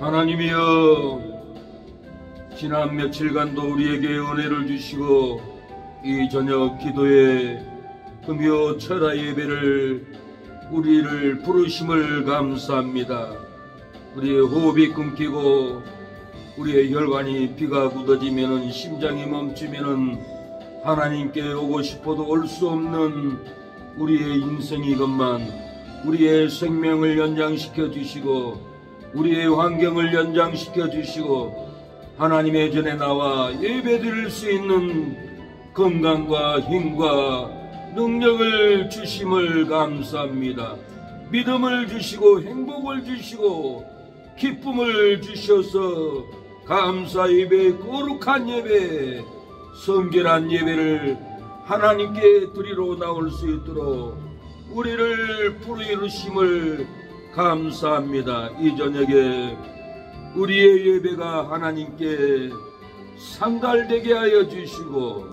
하나님이여, 지난 며칠간도 우리에게 은혜를 주시고 이 저녁 기도에 금요 철야 예배를 우리를 부르심을 감사합니다. 우리의 호흡이 끊기고 우리의 혈관이 피가 굳어지면은, 심장이 멈추면은 하나님께 오고 싶어도 올 수 없는 우리의 인생이건만 우리의 생명을 연장시켜 주시고 우리의 환경을 연장시켜 주시고 하나님의 전에 나와 예배드릴 수 있는 건강과 힘과 능력을 주심을 감사합니다. 믿음을 주시고 행복을 주시고 기쁨을 주셔서 감사 예배, 거룩한 예배, 성결한 예배를 하나님께 드리러 나올 수 있도록 우리를 부르심을 감사합니다. 이 저녁에 우리의 예배가 하나님께 상달되게 하여 주시고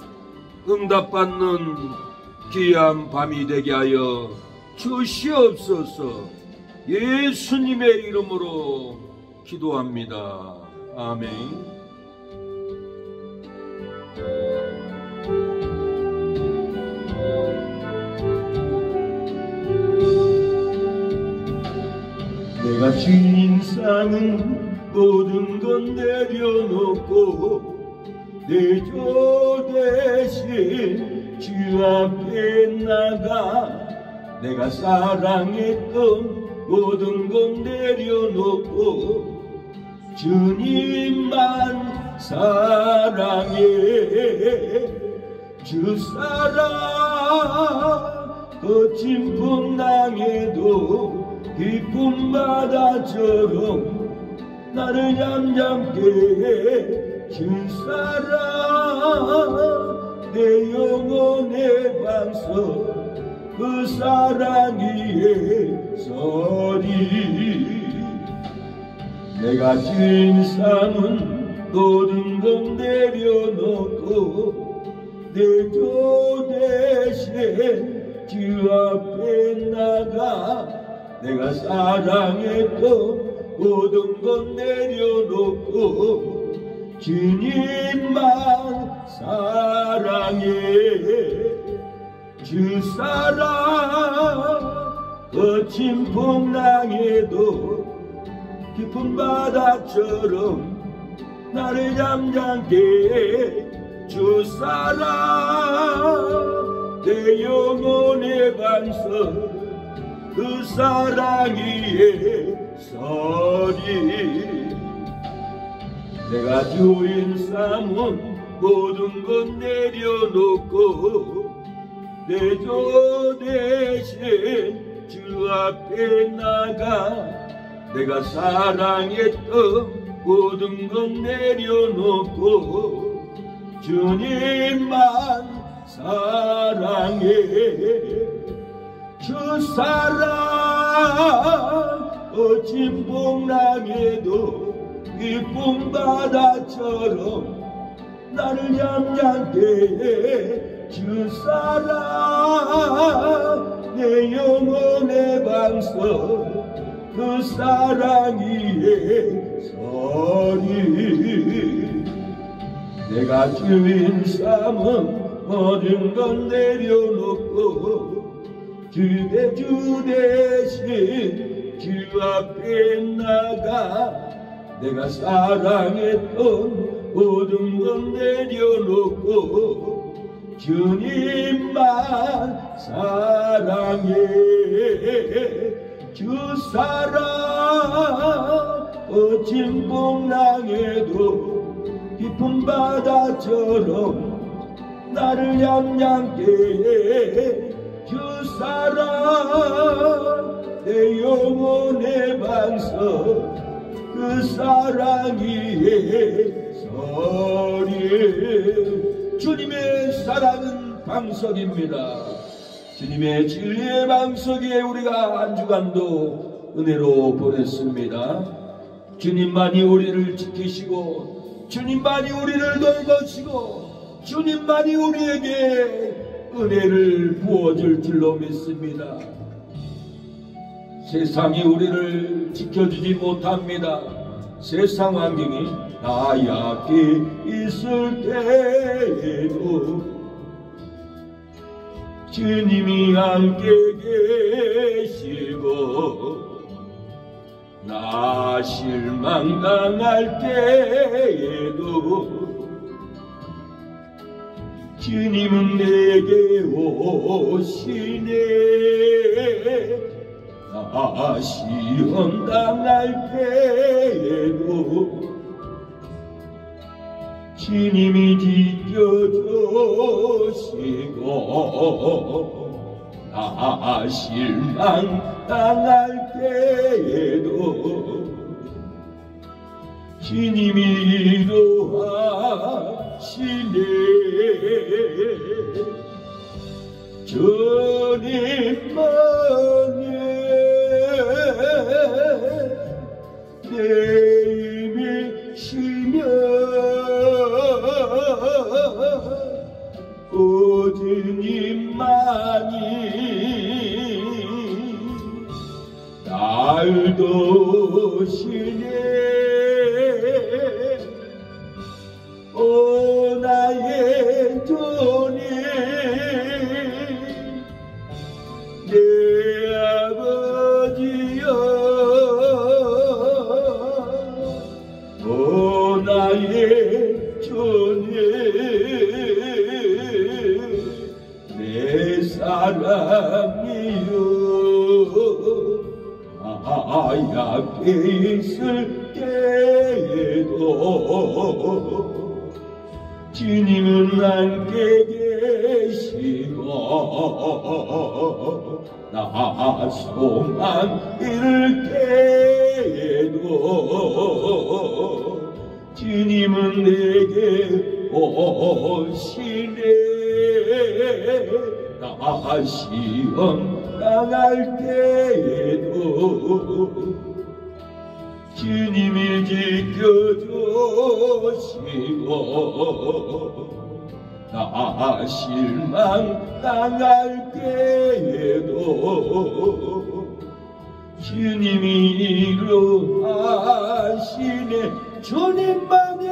응답받는 귀한 밤이 되게 하여 주시옵소서. 예수님의 이름으로 기도합니다. 아멘. 내가 주인 사는 모든 건 내려놓고 내 주 대신 주 앞에 나가 내가 사랑했던 모든 건 내려놓고 주님만 사랑해. 주 사랑 거친 풍랑에도 깊은 바다처럼 나를 잠잠게 해. 주 사랑 내 영혼의 방석 그 사랑 위에 서리. 내가 주인 삼은 모든 것 내려놓고 내 주 대신 주 앞에 나가 내가 사랑했던 모든 것 내려놓고 주님만 사랑해. 주 사랑 거친 풍랑에도 깊은 바다처럼 나를 잠잠게 해. 주 사랑 내 영혼의 반석 그 사랑 위에 서리. 내가 주인 삼은 모든 것 내려놓고 내 주 대신 주 앞에 나가 내가 사랑했던 모든 것 내려놓고 주님만 사랑해. 주 사랑 거친 풍랑에도 깊은 바다처럼 나를 잠잠게 해. 주 사랑 내 영혼의 방석 그 사랑 위에 서리. 내가 주인 삼은 모든 것 내려놓고 주 대신 주 앞에 나가 내가 사랑했던 모든 것 내려놓고 주님만 사랑해. 주 사랑 거친 풍랑에도 깊은 바다처럼 나를 잠잠게 해. 주 사랑 내 영혼의 반석 그 사랑 위에 서리. 주님의 사랑은 방석입니다. 주님의 진리의 방석에 우리가 한 주간도 은혜로 보냈습니다. 주님만이 우리를 지키시고 주님만이 우리를 돌보시고 주님만이 우리에게 은혜를 부어줄 줄로 믿습니다. 세상이 우리를 지켜주지 못합니다. 세상 환경이 나약해 있을 때에도 주님이 함께 계시고 나 실망당할 때에도 주님은 내게 오시네. 나 시험 당할 때에도 주님이 지켜주시고 나 실망 당할 때에도 주님이 이루하시네. 주님만이 내 힘이시며 주님만이 날 도우시네. 오 나의 주님 내 아버지여, 오 나의 주님 내 사랑이여. 하얗게 있을 때에도 주님은 함께 계시고 나 소망 잃을 때에도 주님은 내게 오시네. 나 시험 당할 때에도 주님이 지켜주시고 나 실망 당할 때에도 주님이 이루하시네. 주님만이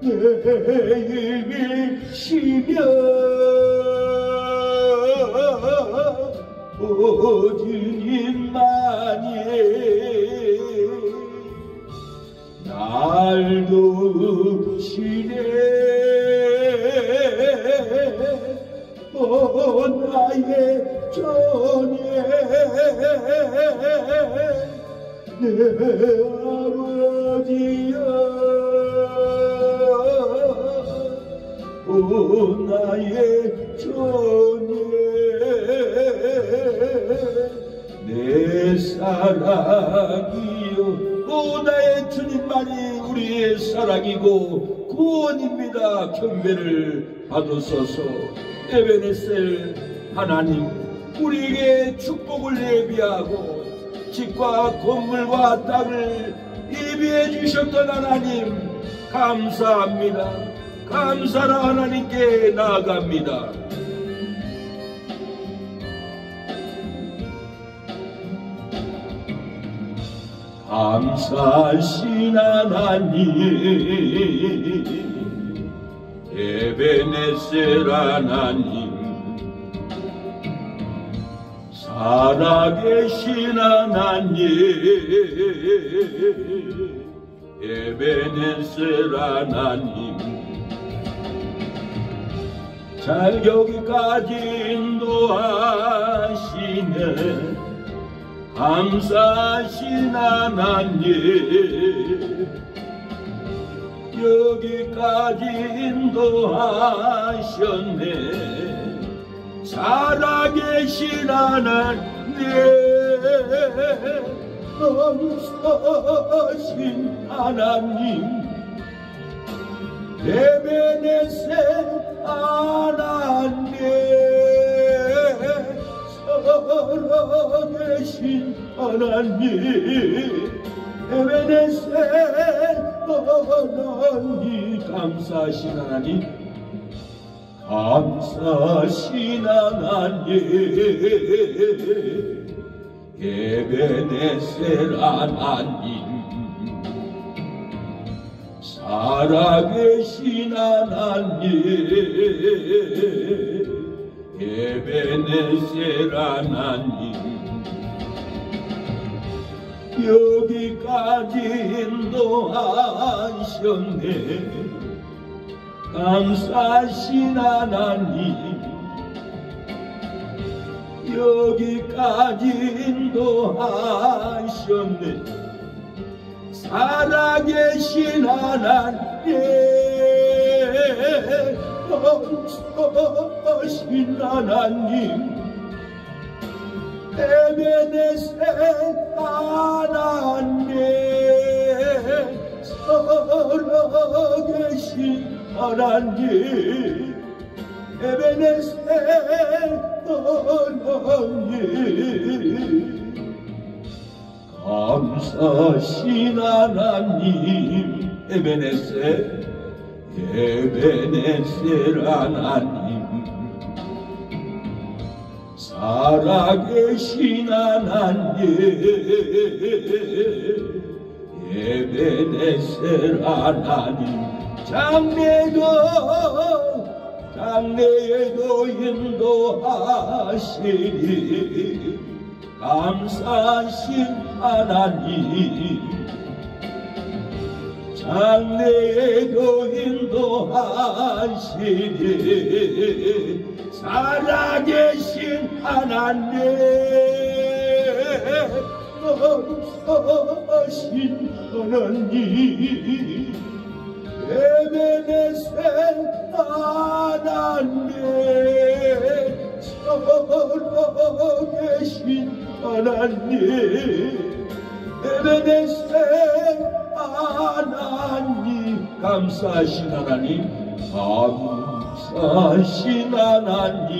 내 힘이시며 오 주님만이 날 도우시네. 오 나의 주님 내 아버지여, 오 나의 주님 내 사랑이요. 오 나의 주님만이 우리의 사랑이고 구원입니다. 경배를 받으소서. 에베네셀 하나님, 우리에게 축복을 예비하고 집과 건물과 땅을 예비해 주셨던 하나님 감사합니다. 감사로 하나님께 나아갑니다. 감사하신 하나님, 에베네셀 하나님, 살아계신 하나님, 에베네셀 하나님, 잘 여기까지 인도하시네. 감사하신 하나님, 여기까지 인도하셨네. 살아계신 하나님, 감사하신 하나님, 에베네셀 하나님, 살아계신 하나님, 에베네셀 하나님, 감사하신 하나님, 감사신 하나님 에베네셀 하나님 살아계신 하나님 에베네셀 하나님 여기까지 인도하셨네 감사하신 하나님 여기까지 인도하셨네 살아계신 하나님 감사하신 하나님 에베네셀 하나님 살아계신 하나님 에베네셀 하나님 감사하신 하나님 에베네셀 하나님 살아계신 하나님 에베네셀 하나님 장래에도 인도하시리 감사하신 하나님 장래에도 인도하시리 살아계신 하나님 감사하신 하나님 에베네셀 하나님 살아계신 하나님 에베네셀 하나님 감사하신 하나님 감사하신 하나님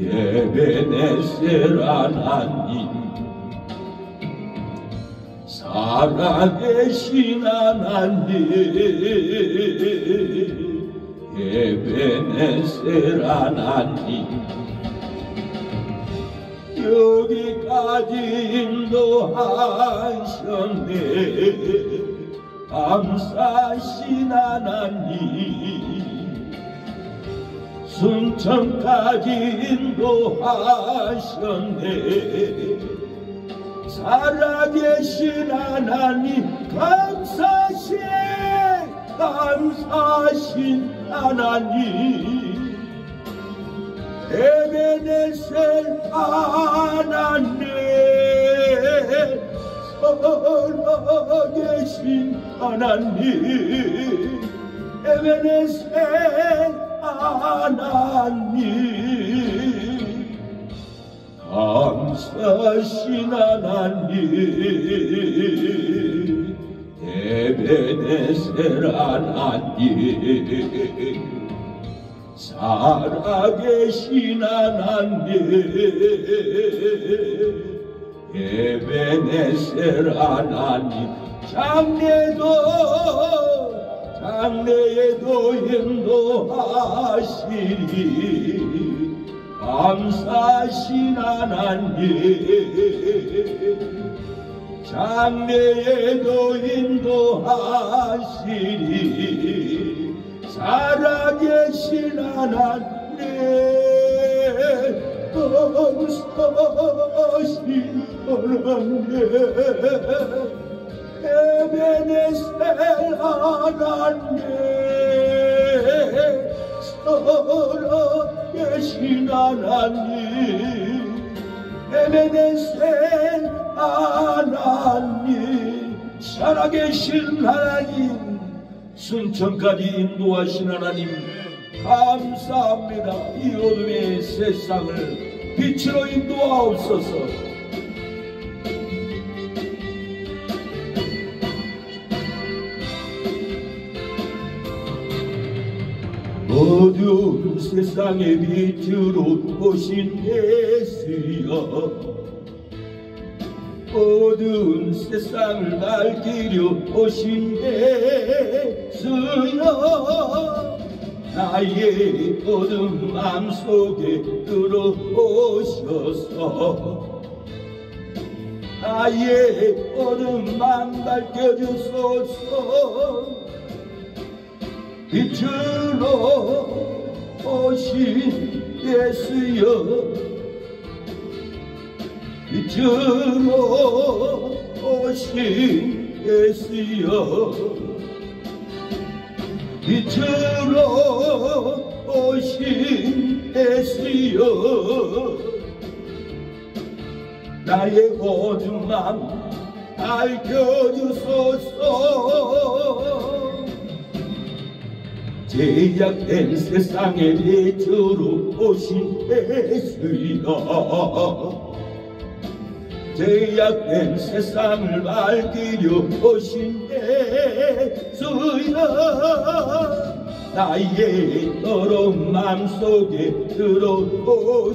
에베네셀 하나님 살아계신 하나님 에베네셀 하나님 여기까지 인도하셨네 감사하신 하나님 순천까지 인도하셨네 살아계신 하나님 감사하신 하나님 에베네셀 하나님 살아계신 하나님 에베네셀 하나님 감사하신 하나님 에베네셀 하나님 살아계신 하나님 에베네셀 하나님 장래에도 인도하시리 감사하신 하나님 장래에도 인도하시리 살아계신 하나님 감사하신 하나님 에베네셀 하나님 살아계신 하나님 에베네셀 하나님 살아계신 하나님 순천까지 인도하신 하나님 감사합니다. 이 어둠의 세상을 빛으로 인도하옵소서. 어두운 세상의 빛으로 오신 예수여 어두운 세상을 밝히려 오신 예수여 나의 어두운 맘속에 들어오셔서 나의 어두운 맘 밝혀주소서. 빛으로 오신 예수여, 빛으로 오신 예수여, 빛으로 오신 예수여, 나의 어두운 맘 밝혀주소서. 제약된 세상의 빛으로 오신 예수여, 제약된 세상을 밝히려 오신 예수여, 나의 더러운 맘속에 들어오셔서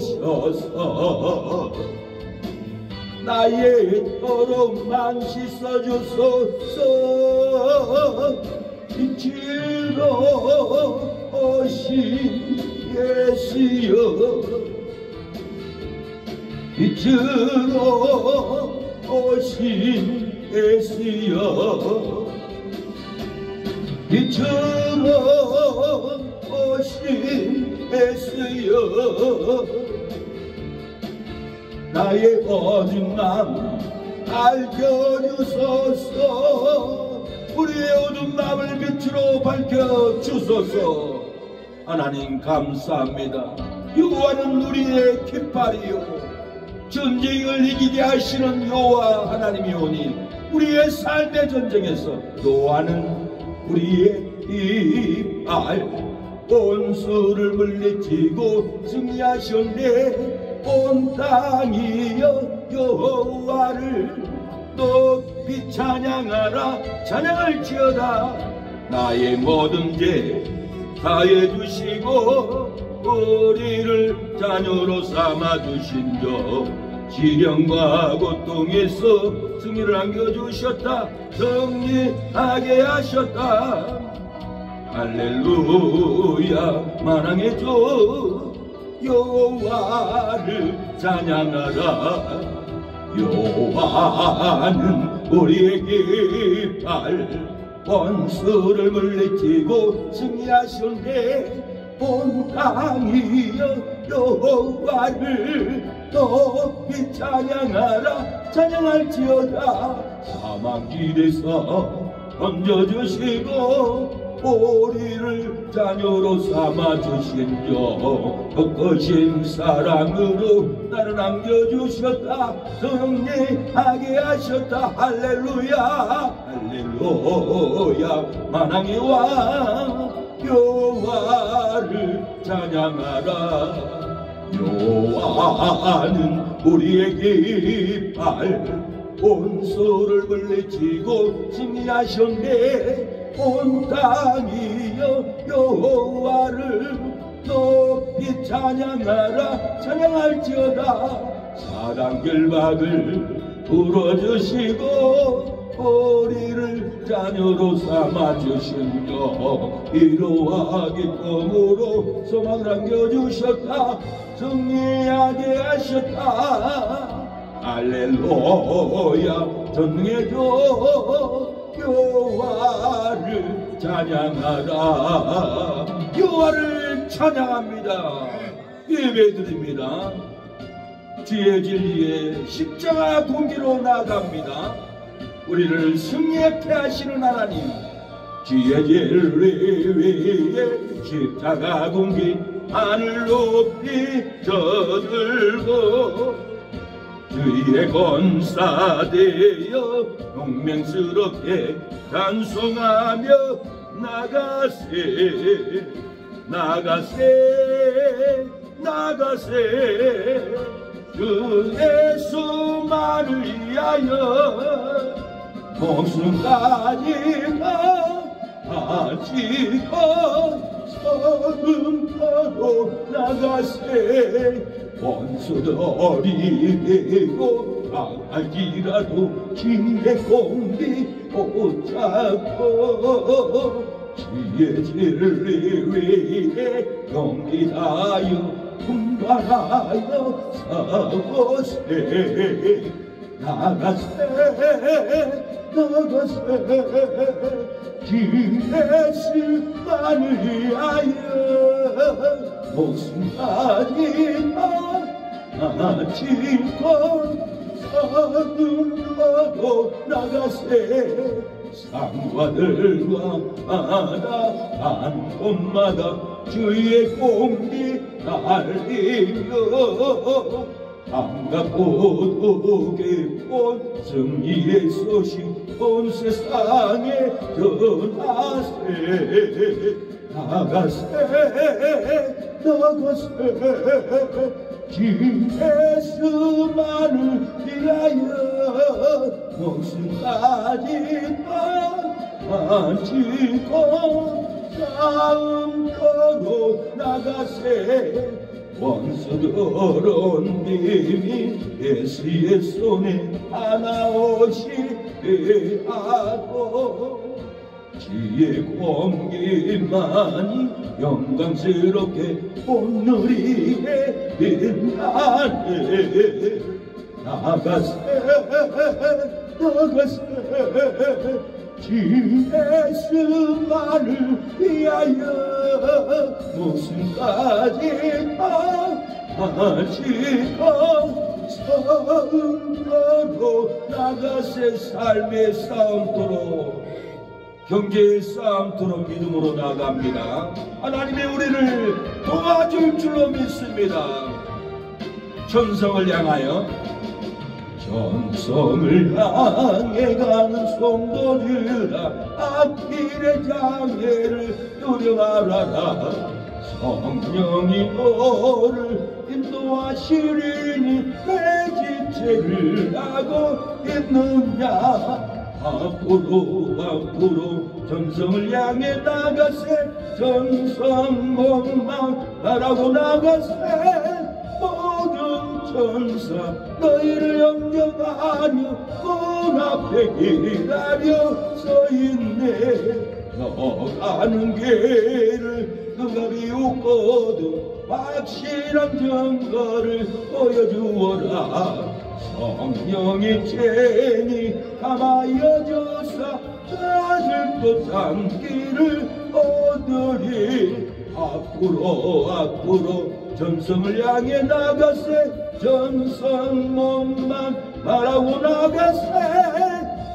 나의 더러운 맘 씻어주소서. 빛으로 오신 예수여, 빛으로 오신 예수여, 빛으로 오신 예수여, 나의 어두운 맘 밝혀주소서. 우리의 어두운 마음을 빛으로 밝혀주소서. 하나님 감사합니다. 여호와는 우리의 깃발이요 전쟁을 이기게 하시는 여호와 하나님이오니 우리의 삶의 전쟁에서 여호와는 우리의 깃발, 원수를 물리치고 승리하셨네. 온 땅이여 여호와를 높이 찬양하라. 찬양할지어다. 나의 모든 죄 다해 주시고 우리를 자녀로 삼아 주신 저 시련과 고통에서 승리를 안겨주셨다. 승리하게 하셨다. 할렐루야. 만왕의 주 여호와를 찬양하라. 여호와는 우리의 깃발, 원수를 물리치고 승리하셨네. 온 땅이여 여호와를 높이 찬양하라. 찬양할지어다. 사망길에서 던져주시고 우리를 자녀로 삼아주신 저 헛것인 사랑으로 나를 남겨주셨다. 승리하게 하셨다. 할렐루야. 할렐루야. 만왕의 왕 여호와를 찬양하라. 여호와는 우리의 깃발, 원수를 물리치고 승리하셨네. 온 땅이여 여호와를 높이 찬양하라. 찬양할지어다. 사랑 결박을 풀어주시고 우리를 자녀로 삼아주신 저 이로와 기쁨으로 소망을 안겨주셨다. 승리하게 하셨다. 할렐루야. 전능의 주 여호와를 찬양하라. 여호와를 찬양합니다. 예배드립니다. 주의 진리의 십자가 공기로 나아갑니다. 우리를 승리하게 하시는 하나님, 주의 진리의 십자가 공기 하늘 높이 저들고 주의 권사되어 용맹스럽게 찬송하며 나가세 나가세 나가세. 주 예수만을 위하여 목숨까지가 바치고 서름하고 나가세. 원수들이 되고 강할지라도 지의 공기 붙잡고 지혜 진리 위에 용기 다하여 분발하여 서고세 나가세 예수만을 위하여 목숨까지 바치고 서둘러도 나가세 상관들과 마다 한 곳마다 주의 공기 날리며 반갑고 기쁜 승리의 소식 온 세상에 전하세 나가세 예수만을 위하여 목숨까지 바치고 싸움터로 나가세 원수들은 님이 예수의 손에 하나오시리하고 지혜 공기만이 영광스럽게 오늘이에 빛나네 나가세 예수만을 위하여 목숨까지 바치고 싸움터로 나가세 삶의 싸움터로 경제의 싸움터로 믿음으로 나갑니다. 하나님의 우리를 도와줄 줄로 믿습니다. 전성을 향하여 전성을 향해 가는 성도들아 앞길의 장애를 두려워하라 성령이 너를 인도하시리니 내 지체를 하고 있느냐 앞으로 전성을 향해 나가세 전성문만 바라고 나가세 모든 천사 너희를 영접하며 문 앞에 기다려 서있네 너 가는 길을 누가 비웃거든 확실한 증거를 보여주어라 성령이 죄니 감하여 줘서 찾을 것 산길을 얻으리 앞으로 전성을 향해 나가세 전성문만 말하고 나가세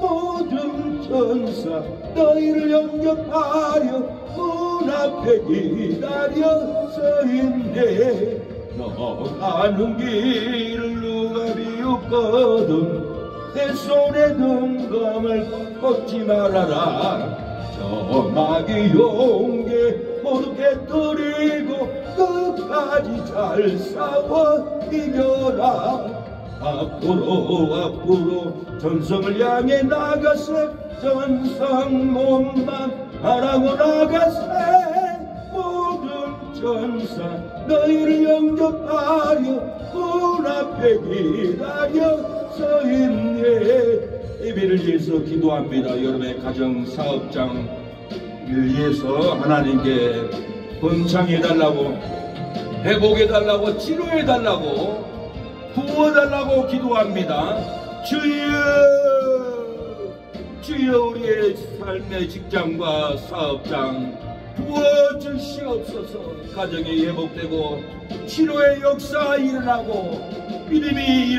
모든 천사 너희를 영접하려 문 앞에 기다려 서있네 너 가는 길을 누가 비웃거든 내 손에 든 검을 꺾지 말아라 저 마귀 용계 모두 깨뜨리고 끝까지 잘 싸워 이겨라 앞으로 전성을 향해 나가세 전성문만 바라고 나가세 모든 천사 너희를 영접하려 문 앞에 기다려 서있네 예배를 위해서 기도합니다. 여러분의 가정 사업장을 위해서 하나님께 번창해달라고 회복해달라고 치료해달라고 부어달라고 기도합니다. 주여 우리의 삶의 직장과 사업장 부어주시옵소서. 가정이 회복되고 치료의 역사 일어나고 믿음이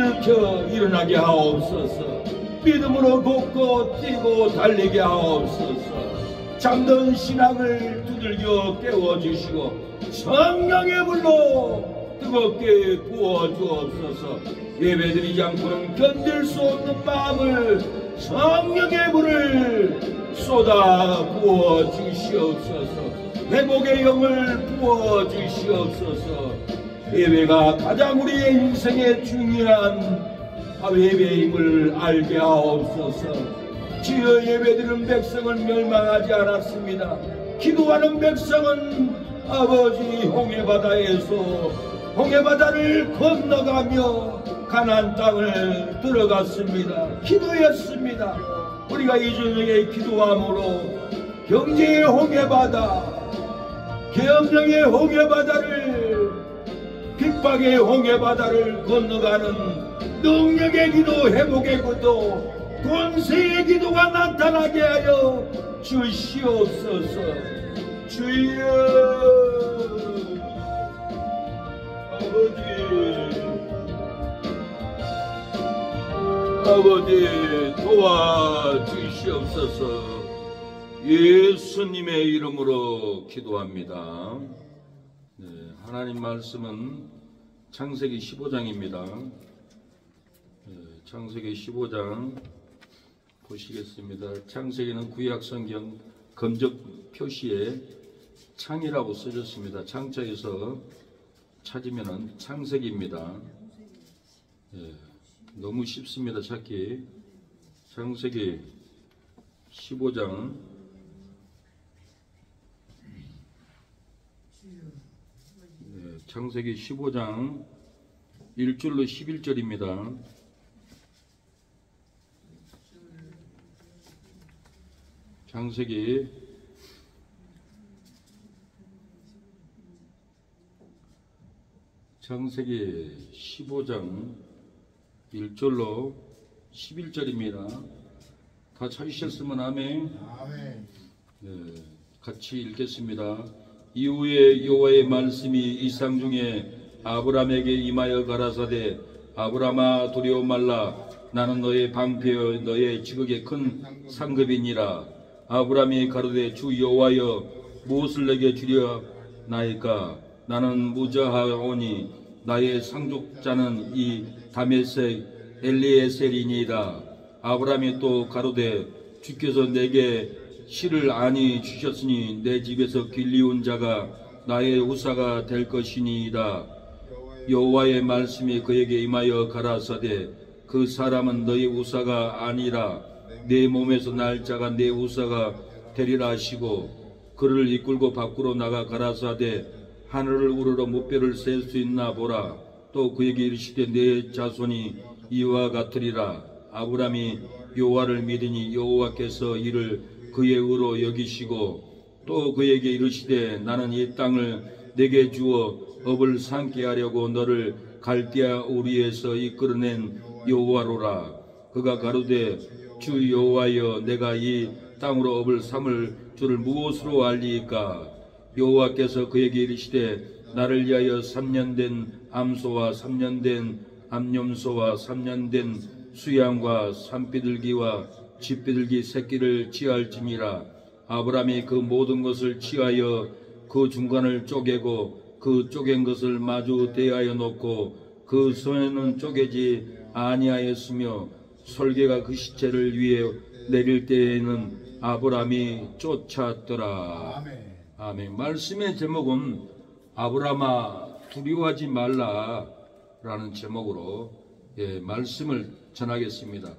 일어나게 하옵소서. 믿음으로 걷고 뛰고 달리게 하옵소서. 잠든 신앙을 두들겨 깨워주시고 성령의 불로 뜨겁게 부어주옵소서. 예배드리지 않고는 견딜 수 없는 마음을 성령의 불을 쏟아 부어주시옵소서. 회복의 영을 부어주시옵소서. 예배가 가장 우리의 인생에 중요한 예배임을 알게 하옵소서. 주여 예배드리는 백성은 멸망하지 않았습니다. 기도하는 백성은 아버지 홍해바다를 건너가며 가나안 땅을 들어갔습니다. 기도했습니다. 우리가 이 저녁에 경제의 홍해바다, 계엄령의 홍해바다를, 핍박의 홍해바다를 건너가는 능력의 기도, 회복의 기도, 권세의 기도가 나타나게 하여 주시옵소서. 주여, 아버지 도와주시옵소서. 예수님의 이름으로 기도합니다. 네, 하나님 말씀은 창세기 15장입니다. 창세기 15장 보시겠습니다. 창세기는 구약성경 검적 표시에 창이라고 써졌습니다. 창자에서 찾으면 창세기입니다. 너무 쉽습니다, 찾기. 창세기 15장 창세기 15장 1절로 11절입니다. 창세기 15장 1절로 11절입니다. 다 찾으셨으면 아멘. 네, 같이 읽겠습니다. 이후에 여호와의 말씀이 이상 중에 아브라함에게 임하여 가라사대, 아브라함아 두려워 말라. 나는 너의 방패여 너의 지극히 큰 상급이니라. 아브라함이 가로되 주 여호와여 무엇을 내게 주려 나이까? 나는 무자하오니 나의 상속자는 이 다메섹 엘리에셀이니이다. 아브라함이 또 가로되 주께서 내게 실을 아니 주셨으니 내 집에서 길리운 자가 나의 우사가 될 것이니이다. 여호와의 말씀이 그에게 임하여 가라사대 그 사람은 너의 우사가 아니라 내 몸에서 날 자가 내 우사가 되리라 하시고 그를 이끌고 밖으로 나가 가라사대 하늘을 우러러 무뼈를 셀 수 있나 보라. 또 그에게 이르시되 내 자손이 이와 같으리라. 아브라함이 여호와를 믿으니 여호와께서 이를 그의 의로 여기시고 또 그에게 이르시되 나는 이 땅을 내게 주어 업을 삼게 하려고 너를 갈대아 우리에서 이끌어낸 여호와로라. 그가 가로되 주 여호와여 내가 이 땅으로 업을 삼을 줄을 무엇으로 알리이까? 여호와께서 그에게 이르시되 나를 위하여 3년 된 암소와 3년 된 암염소와 3년 된 수양과 산비둘기와 쥐비둘기 새끼를 취할지니라. 아브라함이 그 모든 것을 취하여 그 중간을 쪼개고 그 쪼갠 것을 마주 대하여 놓고 그 손에는 쪼개지 아니하였으며 설계가 그 시체를 위에 내릴 때에는 아브라함이 쫓았더라. 아멘. 아멘. 말씀의 제목은 아브라함아 두려워하지 말라 라는 제목으로 말씀을 전하겠습니다.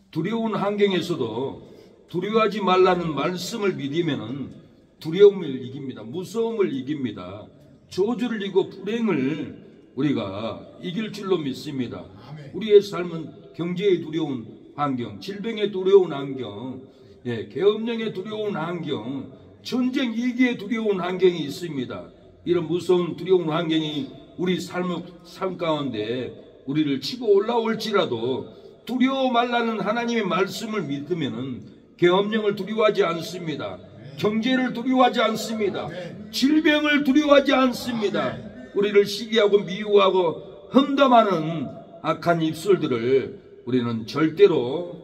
두려운 환경에서도 두려워하지 말라는 말씀을 믿으면 두려움을 이깁니다. 무서움을 이깁니다. 저주를 이기고 불행을 우리가 이길 줄로 믿습니다. 우리의 삶은 경제에 두려운 환경, 질병에 두려운 환경, 계엄령에 두려운 환경, 전쟁 위기에 두려운 환경이 있습니다. 이런 무서운 두려운 환경이 우리 삶 가운데 우리를 치고 올라올지라도 두려워 말라는 하나님의 말씀을 믿으면 계엄령을 두려워하지 않습니다. 경제를 두려워하지 않습니다. 질병을 두려워하지 않습니다. 우리를 시기하고 미워하고 험담하는 악한 입술들을 우리는 절대로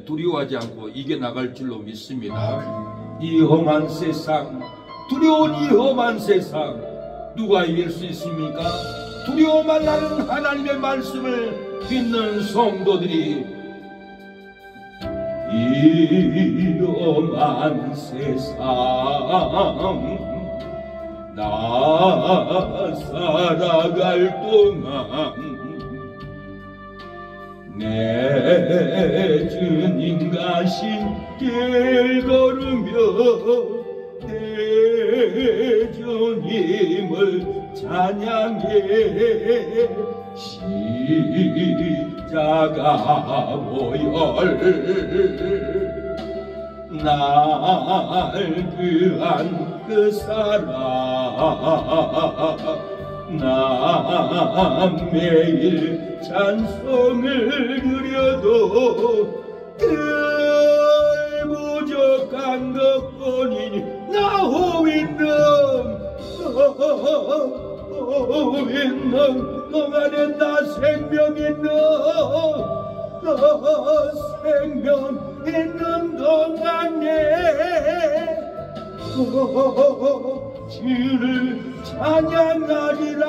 두려워하지 않고 이겨나갈 줄로 믿습니다. 이 험한 세상, 두려운 이 험한 세상 누가 이길 수 있습니까? 두려워 말라는 하나님의 말씀을 믿는 성도들이 이 험한 세상 나 살아갈 동안 내 주님 가신 길 걸으며 내 주님을 찬양해 십자가 보혈 날 위한 그 사랑 나 매일 찬송을 드려도 늘 부족한 것뿐이니 나 호인놈 너 안에 나 생명 있는 생명 있는 동안에 주를 찬양하리라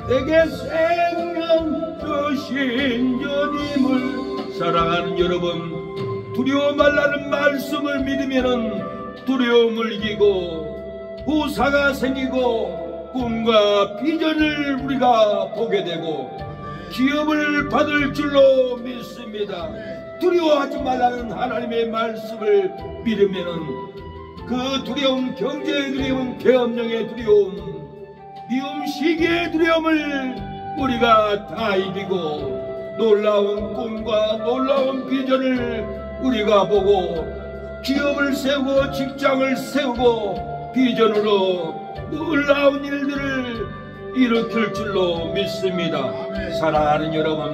내게 생명 주신 주님을. 사랑하는 여러분, 두려워 말라는 말씀을 믿으면 두려움을 이기고 후사가 생기고 꿈과 비전을 우리가 보게 되고 기업을 받을 줄로 믿습니다. 두려워하지 말라는 하나님의 말씀을 믿으면 그 두려움, 경제의 두려움, 계엄령의 두려움, 미움, 시기의 두려움을 우리가 다 이기고 놀라운 꿈과 놀라운 비전을 우리가 보고 기업을 세우고 직장을 세우고 비전으로 놀라운 일들을 일으킬 줄로 믿습니다. 사랑하는 여러분,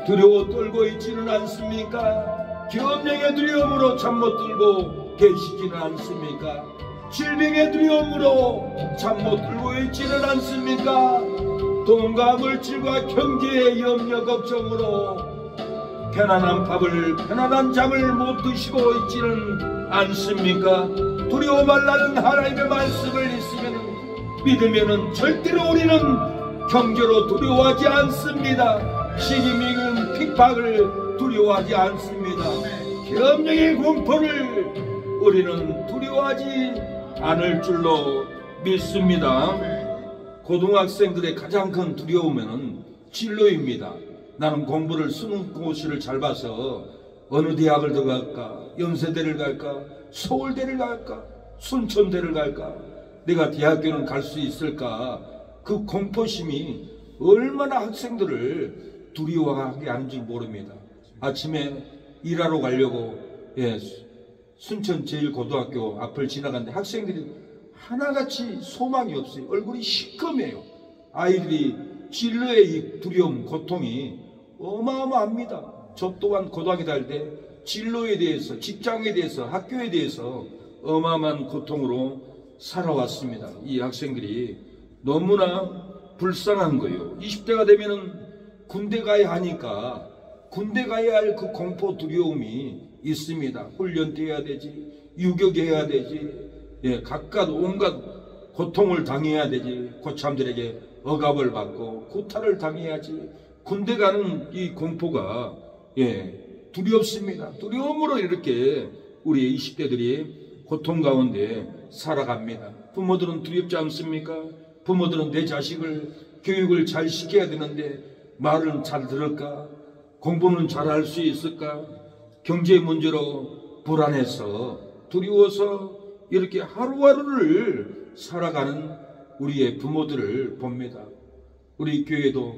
두려워 떨고 있지는 않습니까? 계엄령의 두려움으로 잠 못 들고 계시지는 않습니까? 질병의 두려움으로 잠 못 들고 있지는 않습니까? 돈과 물질과 경제의 염려 걱정으로 편안한 밥을 편안한 잠을 못 드시고 있지는 않습니까? 두려워 말라는 하나님의 말씀을 믿으면 절대로 우리는 경제로 두려워하지 않습니다. 시기미군 핍박을 두려워하지 않습니다. 계엄령의 공포를 우리는 두려워하지 않을 줄로 믿습니다. 고등학생들의 가장 큰 두려움은 진로입니다. 나는 공부를 수능고시를 잘 봐서 어느 대학을 들어갈까, 연세대를 갈까, 서울대를 갈까, 순천대를 갈까, 내가 대학교는 갈 수 있을까. 그 공포심이 얼마나 학생들을 두려워하게 하는지 모릅니다. 아침에 일하러 가려고 순천 제1고등학교 앞을 지나갔는데 학생들이 하나같이 소망이 없어요. 얼굴이 시커매요. 아이들이 진로의 이 두려움, 고통이 어마어마합니다. 저 또한 고등학교 다닐 때 진로에 대해서, 직장에 대해서, 학교에 대해서 어마어마한 고통으로 살아왔습니다. 이 학생들이 너무나 불쌍한 거예요. 20대가 되면은 군대 가야 하니까 군대 가야 할 그 공포 두려움이 있습니다. 훈련도 해야 되지, 유격해야 되지, 각각 온갖 고통을 당해야 되지, 고참들에게 억압을 받고 구타를 당해야지. 군대 가는 이 공포가 두렵습니다. 두려움으로 이렇게 우리 20대들이 고통 가운데 살아갑니다. 부모들은 두렵지 않습니까? 부모들은 내 자식을 교육을 잘 시켜야 되는데 말은 잘 들을까? 공부는 잘 할 수 있을까? 경제 문제로 불안해서 두려워서 이렇게 하루하루를 살아가는 우리의 부모들을 봅니다. 우리 교회도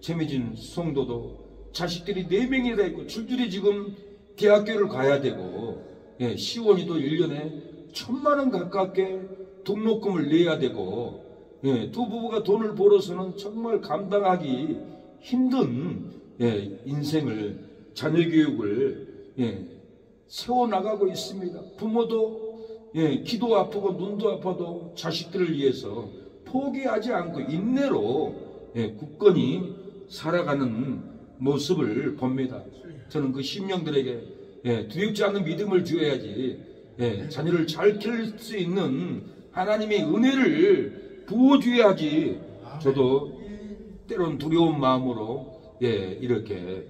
최미진 성도도 자식들이 4명이나 있고 줄줄이 지금 대학교를 가야 되고 시원이도 1년에 1,000만 원 가깝게 등록금을 내야 되고 두 부부가 돈을 벌어서는 정말 감당하기 힘든 인생을, 자녀 교육을 세워나가고 있습니다. 부모도 귀도 아프고 눈도 아파도 자식들을 위해서 포기하지 않고 인내로 굳건히 살아가는 모습을 봅니다. 저는 그 심령들에게 두렵지 않는 믿음을 주어야지 자녀를 잘 키울 수 있는 하나님의 은혜를 부어줘야지. 저도 때론 두려운 마음으로 이렇게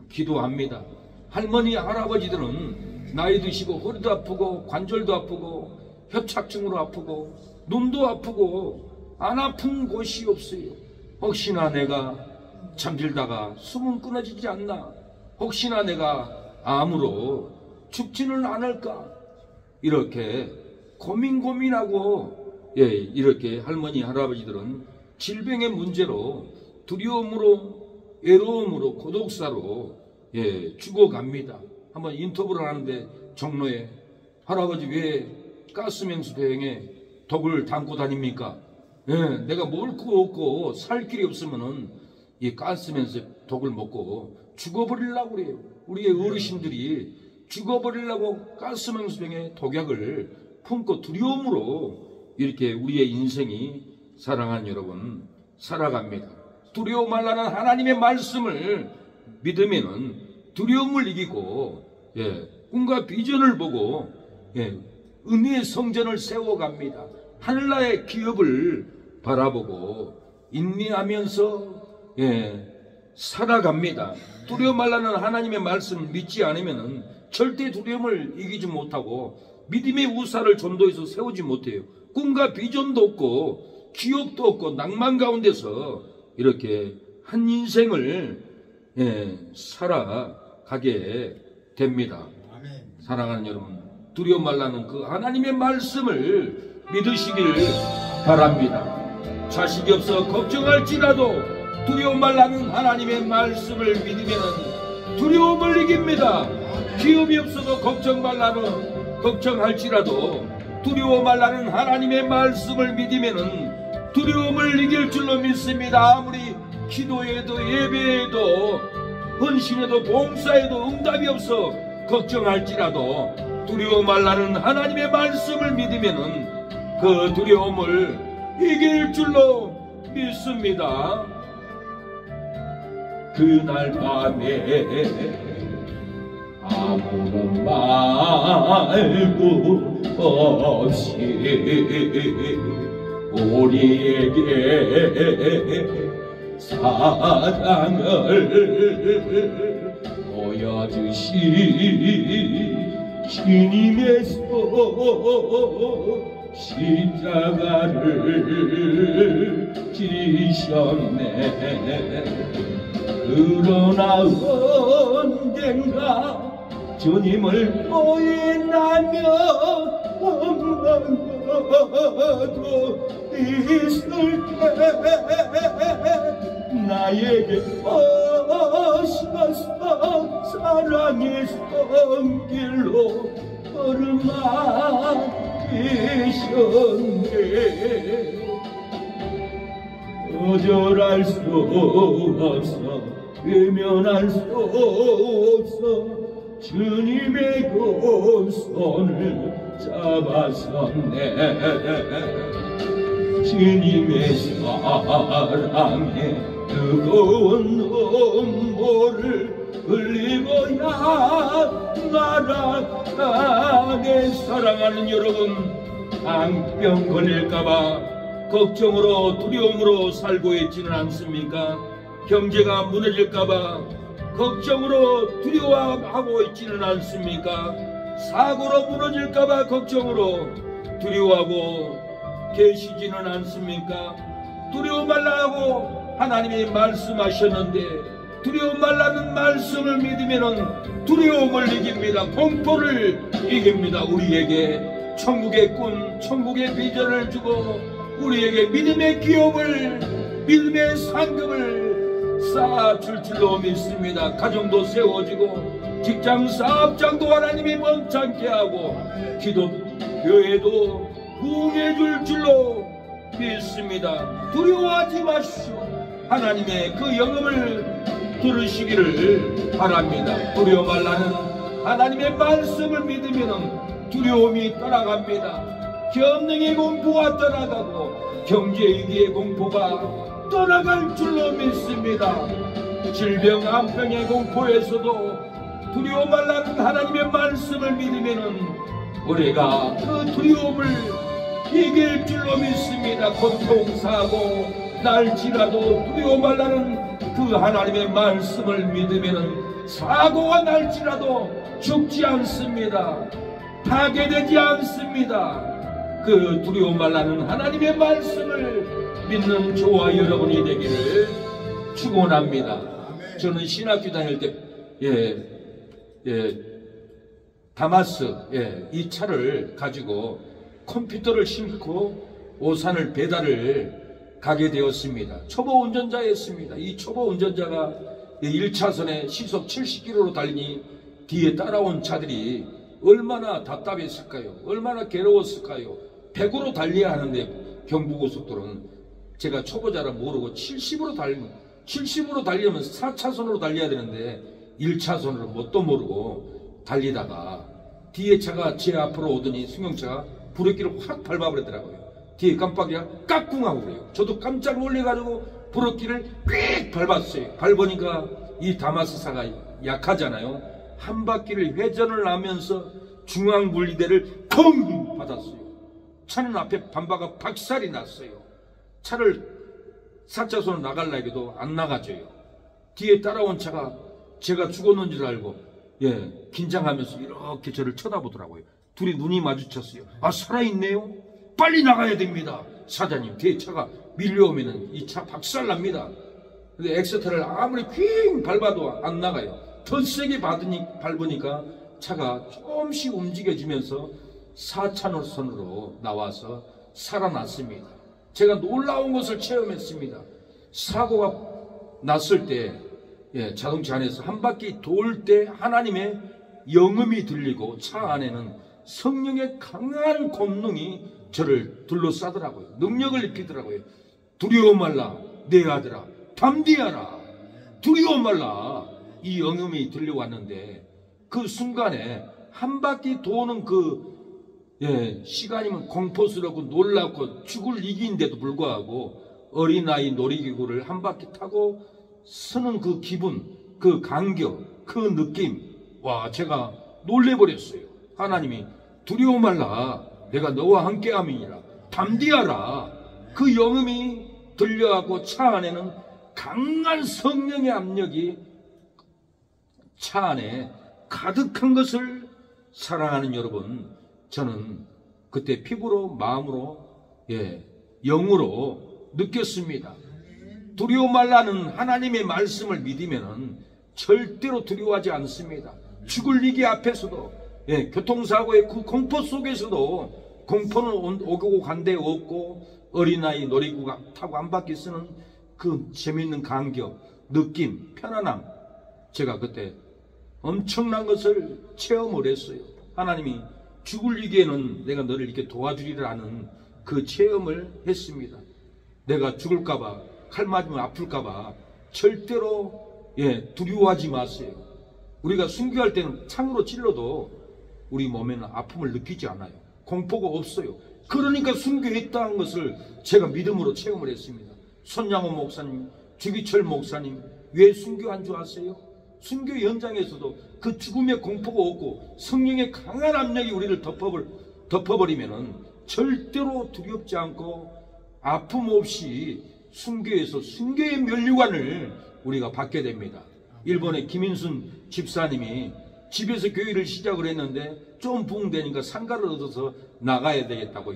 기도합니다. 할머니 할아버지들은 나이 드시고 허리도 아프고 관절도 아프고 협착증으로 아프고 눈도 아프고 안 아픈 곳이 없어요. 혹시나 내가 잠들다가 숨은 끊어지지 않나, 혹시나 내가 암으로 죽지는 않을까, 이렇게 고민하고 이렇게 할머니 할아버지들은 질병의 문제로 두려움으로 외로움으로 고독사로 죽어갑니다. 한번 인터뷰를 하는데 종로에 할아버지 왜 가스명수 배행에 독을 담고 다닙니까? 예, 내가 먹을 거 없고 살 길이 없으면은 이 가스면서 독을 먹고 죽어버리려고 그래요. 우리의 어르신들이 죽어버리려고 가스명수병에 독약을 품고 두려움으로 이렇게 우리의 인생이 사랑하는 여러분 살아갑니다. 두려워 말라는 하나님의 말씀을 믿으면은 두려움을 이기고 꿈과 비전을 보고 은혜의 성전을 세워갑니다. 하늘나라의 기업을 바라보고 인내하면서 살아갑니다. 두려워 말라는 하나님의 말씀을 믿지 않으면 절대 두려움을 이기지 못하고 믿음의 우사를 전도해서 세우지 못해요. 꿈과 비전도 없고 기업도 없고 낭만 가운데서 이렇게 한 인생을 살아가게 됩니다. 사랑하는 여러분, 두려워 말라는 그 하나님의 말씀을 믿으시길 바랍니다. 자식이 없어 걱정할지라도 두려워 말라는 하나님의 말씀을 믿으면 두려움을 이깁니다. 기업이 없어도 걱정할지라도 두려워 말라는 하나님의 말씀을 믿으면 두려움을 이길 줄로 믿습니다. 아무리 기도해도 예배해도 헌신해도 봉사해도 응답이 없어 걱정할지라도 두려워 말라는 하나님의 말씀을 믿으면 그 두려움을 이길 줄로 믿습니다. 그날 밤에 아무런 말도 없이 우리에게 사랑을 보여주신 주님의 손 십자가를 지셨네. 그러나 언젠가 주님을 보인다며 원망하고 있을 때 나에게 오셔서 사랑의 손길로 걸음마이셨네. 거절할 수 없어 외면할 수 없어 주님의 그 손을 잡았었네. 주님의 사랑에 뜨거운 눈물을 흘리고야 날아가네. 사랑하는 여러분, 암병 걸릴까봐 걱정으로 두려움으로 살고 있지는 않습니까? 경제가 무너질까봐 걱정으로 두려워하고 있지는 않습니까? 사고로 무너질까봐 걱정으로 두려워하고 계시지는 않습니까? 두려워 말라고 하나님이 말씀하셨는데 두려워 말라는 말씀을 믿으면 두려움을 이깁니다. 공포를 이깁니다. 우리에게 천국의 꿈, 천국의 비전을 주고 우리에게 믿음의 기업을, 믿음의 상급을 쌓아줄 줄로 믿습니다. 가정도 세워지고 직장 사업장도 하나님이 번창케 하고 기도 교회도 부흥해줄 줄로 믿습니다. 두려워하지 마십시오. 하나님의 그 영음을 들으시기를 바랍니다. 두려워 말라는 하나님의 말씀을 믿으면 두려움이 떠나갑니다. 경능의 공포가 떠나가고 경제위기의 공포가 떠나갈 줄로 믿습니다. 질병 암병의 공포에서도 두려워 말라는 하나님의 말씀을 믿으면 우리가 그 두려움을 이길 줄로 믿습니다. 고통사고 날지라도 두려워 말라는 그 하나님의 말씀을 믿으면 사고가 날지라도 죽지 않습니다. 파괴되지 않습니다. 그 두려워 말라는 하나님의 말씀을 믿는 저와 여러분이 되기를 축원합니다. 저는 신학교 다닐 때 다마스 이 차를 가지고 컴퓨터를 싣고 오산을 배달을 가게 되었습니다. 초보 운전자였습니다. 이 초보 운전자가 1차선에 시속 70km로 달리니 뒤에 따라온 차들이 얼마나 답답했을까요? 얼마나 괴로웠을까요? 100으로 달려야 하는데 경부고속도로는 제가 초보자라 모르고 70으로 달리면 4차선으로 달려야 되는데 1차선으로 뭣도 모르고 달리다가 뒤에 차가 제 앞으로 오더니 승용차가 브레이크를 확 밟아버리더라고요. 뒤에 깜빡이가 깍꿍하고 그래요. 저도 깜짝 놀래가지고 브레이크를 꽥 밟았어요. 밟으니까 이 다마스사가 약하잖아요. 한 바퀴를 회전을 하면서 중앙분리대를 쿵 받았어요. 차는 앞에 반바가 박살이 났어요. 차를 4차선으로 나가려 해도 안 나가져요. 뒤에 따라온 차가 제가 죽었는 줄 알고 긴장하면서 이렇게 저를 쳐다보더라고요. 둘이 눈이 마주쳤어요. 아, 살아있네요? 빨리 나가야 됩니다. 사장님, 뒤에 차가 밀려오면 이 차 박살납니다. 근데 엑스터를 아무리 퀭 밟아도 안 나가요. 더 세게 밟으니까 차가 조금씩 움직여지면서 4차선으로 나와서 살아났습니다. 제가 놀라운 것을 체험했습니다. 사고가 났을 때 자동차 안에서 한 바퀴 돌 때 하나님의 영음이 들리고 차 안에는 성령의 강한 권능이 저를 둘러싸더라고요. 능력을 입히더라고요. 두려워 말라 내 아들아, 담대하라, 두려워 말라. 이 영음이 들려왔는데 그 순간에 한 바퀴 도는 시간이면 공포스럽고 놀랍고 죽을 위기인데도 불구하고 어린아이 놀이기구를 한 바퀴 타고 서는 그 기분, 그 감격, 그 느낌, 와, 제가 놀래버렸어요. 하나님이 두려워 말라 내가 너와 함께함이니라, 담대하라. 그 영음이 들려가고 차 안에는 강한 성령의 압력이 차 안에 가득한 것을 사랑하는 여러분, 저는 그때 피부로, 마음으로, 영으로 느꼈습니다. 두려워 말라는 하나님의 말씀을 믿으면 절대로 두려워하지 않습니다. 죽을 위기 앞에서도, 교통사고의 그 공포 속에서도 공포는 오고 간데 없고 어린아이 놀이기구 타고 한 바퀴 쓰는 그 재밌는 감격, 느낌, 편안함, 제가 그때 엄청난 것을 체험을 했어요. 하나님이 죽을 위기에는 내가 너를 이렇게 도와주리라는 그 체험을 했습니다. 내가 죽을까봐, 칼 맞으면 아플까봐 절대로 두려워하지 마세요. 우리가 순교할 때는 창으로 찔러도 우리 몸에는 아픔을 느끼지 않아요. 공포가 없어요. 그러니까 순교했다는 것을 제가 믿음으로 체험을 했습니다. 손양호 목사님, 주기철 목사님, 왜 순교한 줄 아세요? 순교 현장에서도 그 죽음의 공포가 없고 성령의 강한 압력이 우리를 덮어버리면 절대로 두렵지 않고 아픔 없이 순교에서 순교의 면류관을 우리가 받게 됩니다. 일본의 김인순 집사님이 집에서 교회를 시작을 했는데 좀 부흥되니까 상가를 얻어서 나가야 되겠다고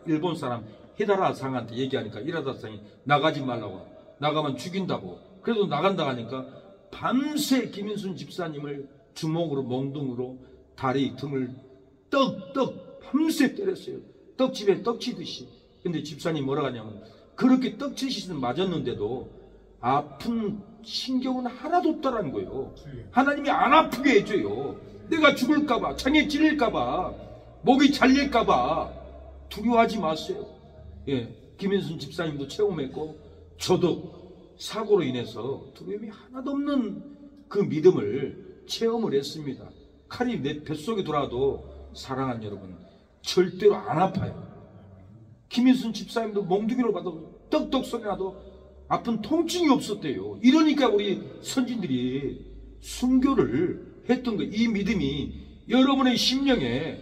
일본 사람 히다라 상한테 얘기하니까 히다라 상이 나가지 말라고, 나가면 죽인다고. 그래도 나간다 하니까 밤새 김인순 집사님을 주먹으로 몽둥으로 다리 등을 떡 밤새 때렸어요. 떡집에 떡치듯이. 근데 집사님 뭐라 하냐면 그렇게 떡치듯이 맞았는데도 아픈 신경은 하나도 없다라는 거예요. 하나님이 안 아프게 해줘요. 내가 죽을까봐, 창에 찔릴까봐, 목이 잘릴까봐 두려워하지 마세요. 김인순 집사님도 체험했고 저도 사고로 인해서 두려움이 하나도 없는 그 믿음을 체험을 했습니다. 칼이 내 뱃속에 들어와도 사랑하는 여러분, 절대로 안 아파요. 김인순 집사님도 몽둥이로 봐도 떡떡 소리 나도 아픈 통증이 없었대요. 이러니까 우리 선진들이 순교를 했던 거예요. 이 믿음이 여러분의 심령에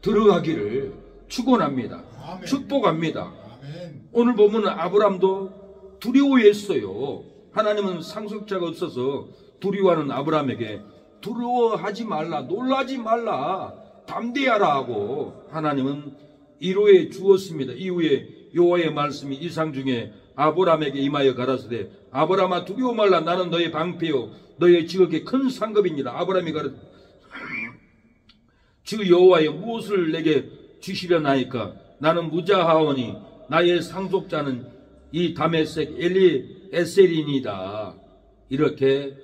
들어가기를 축원합니다. 아멘. 축복합니다. 아멘. 오늘 보면 아브람도 두려워했어요. 하나님은 상속자가 없어서 두려워하는 아브람에게 두려워하지 말라, 놀라지 말라, 담대하라 하고 하나님은 위로해 주었습니다. 이후에 여호와의 말씀이 이상 중에 아브람에게 임하여 가라사대 아브람아 두려워 말라, 나는 너의 방패요 너의 지극히 큰 상급이니라. 아브람이 가라 주 여호와여 무엇을 내게 주시려나이까? 나는 무자하오니 나의 상속자는 이 다메섹 엘리에셀이니이다. 이렇게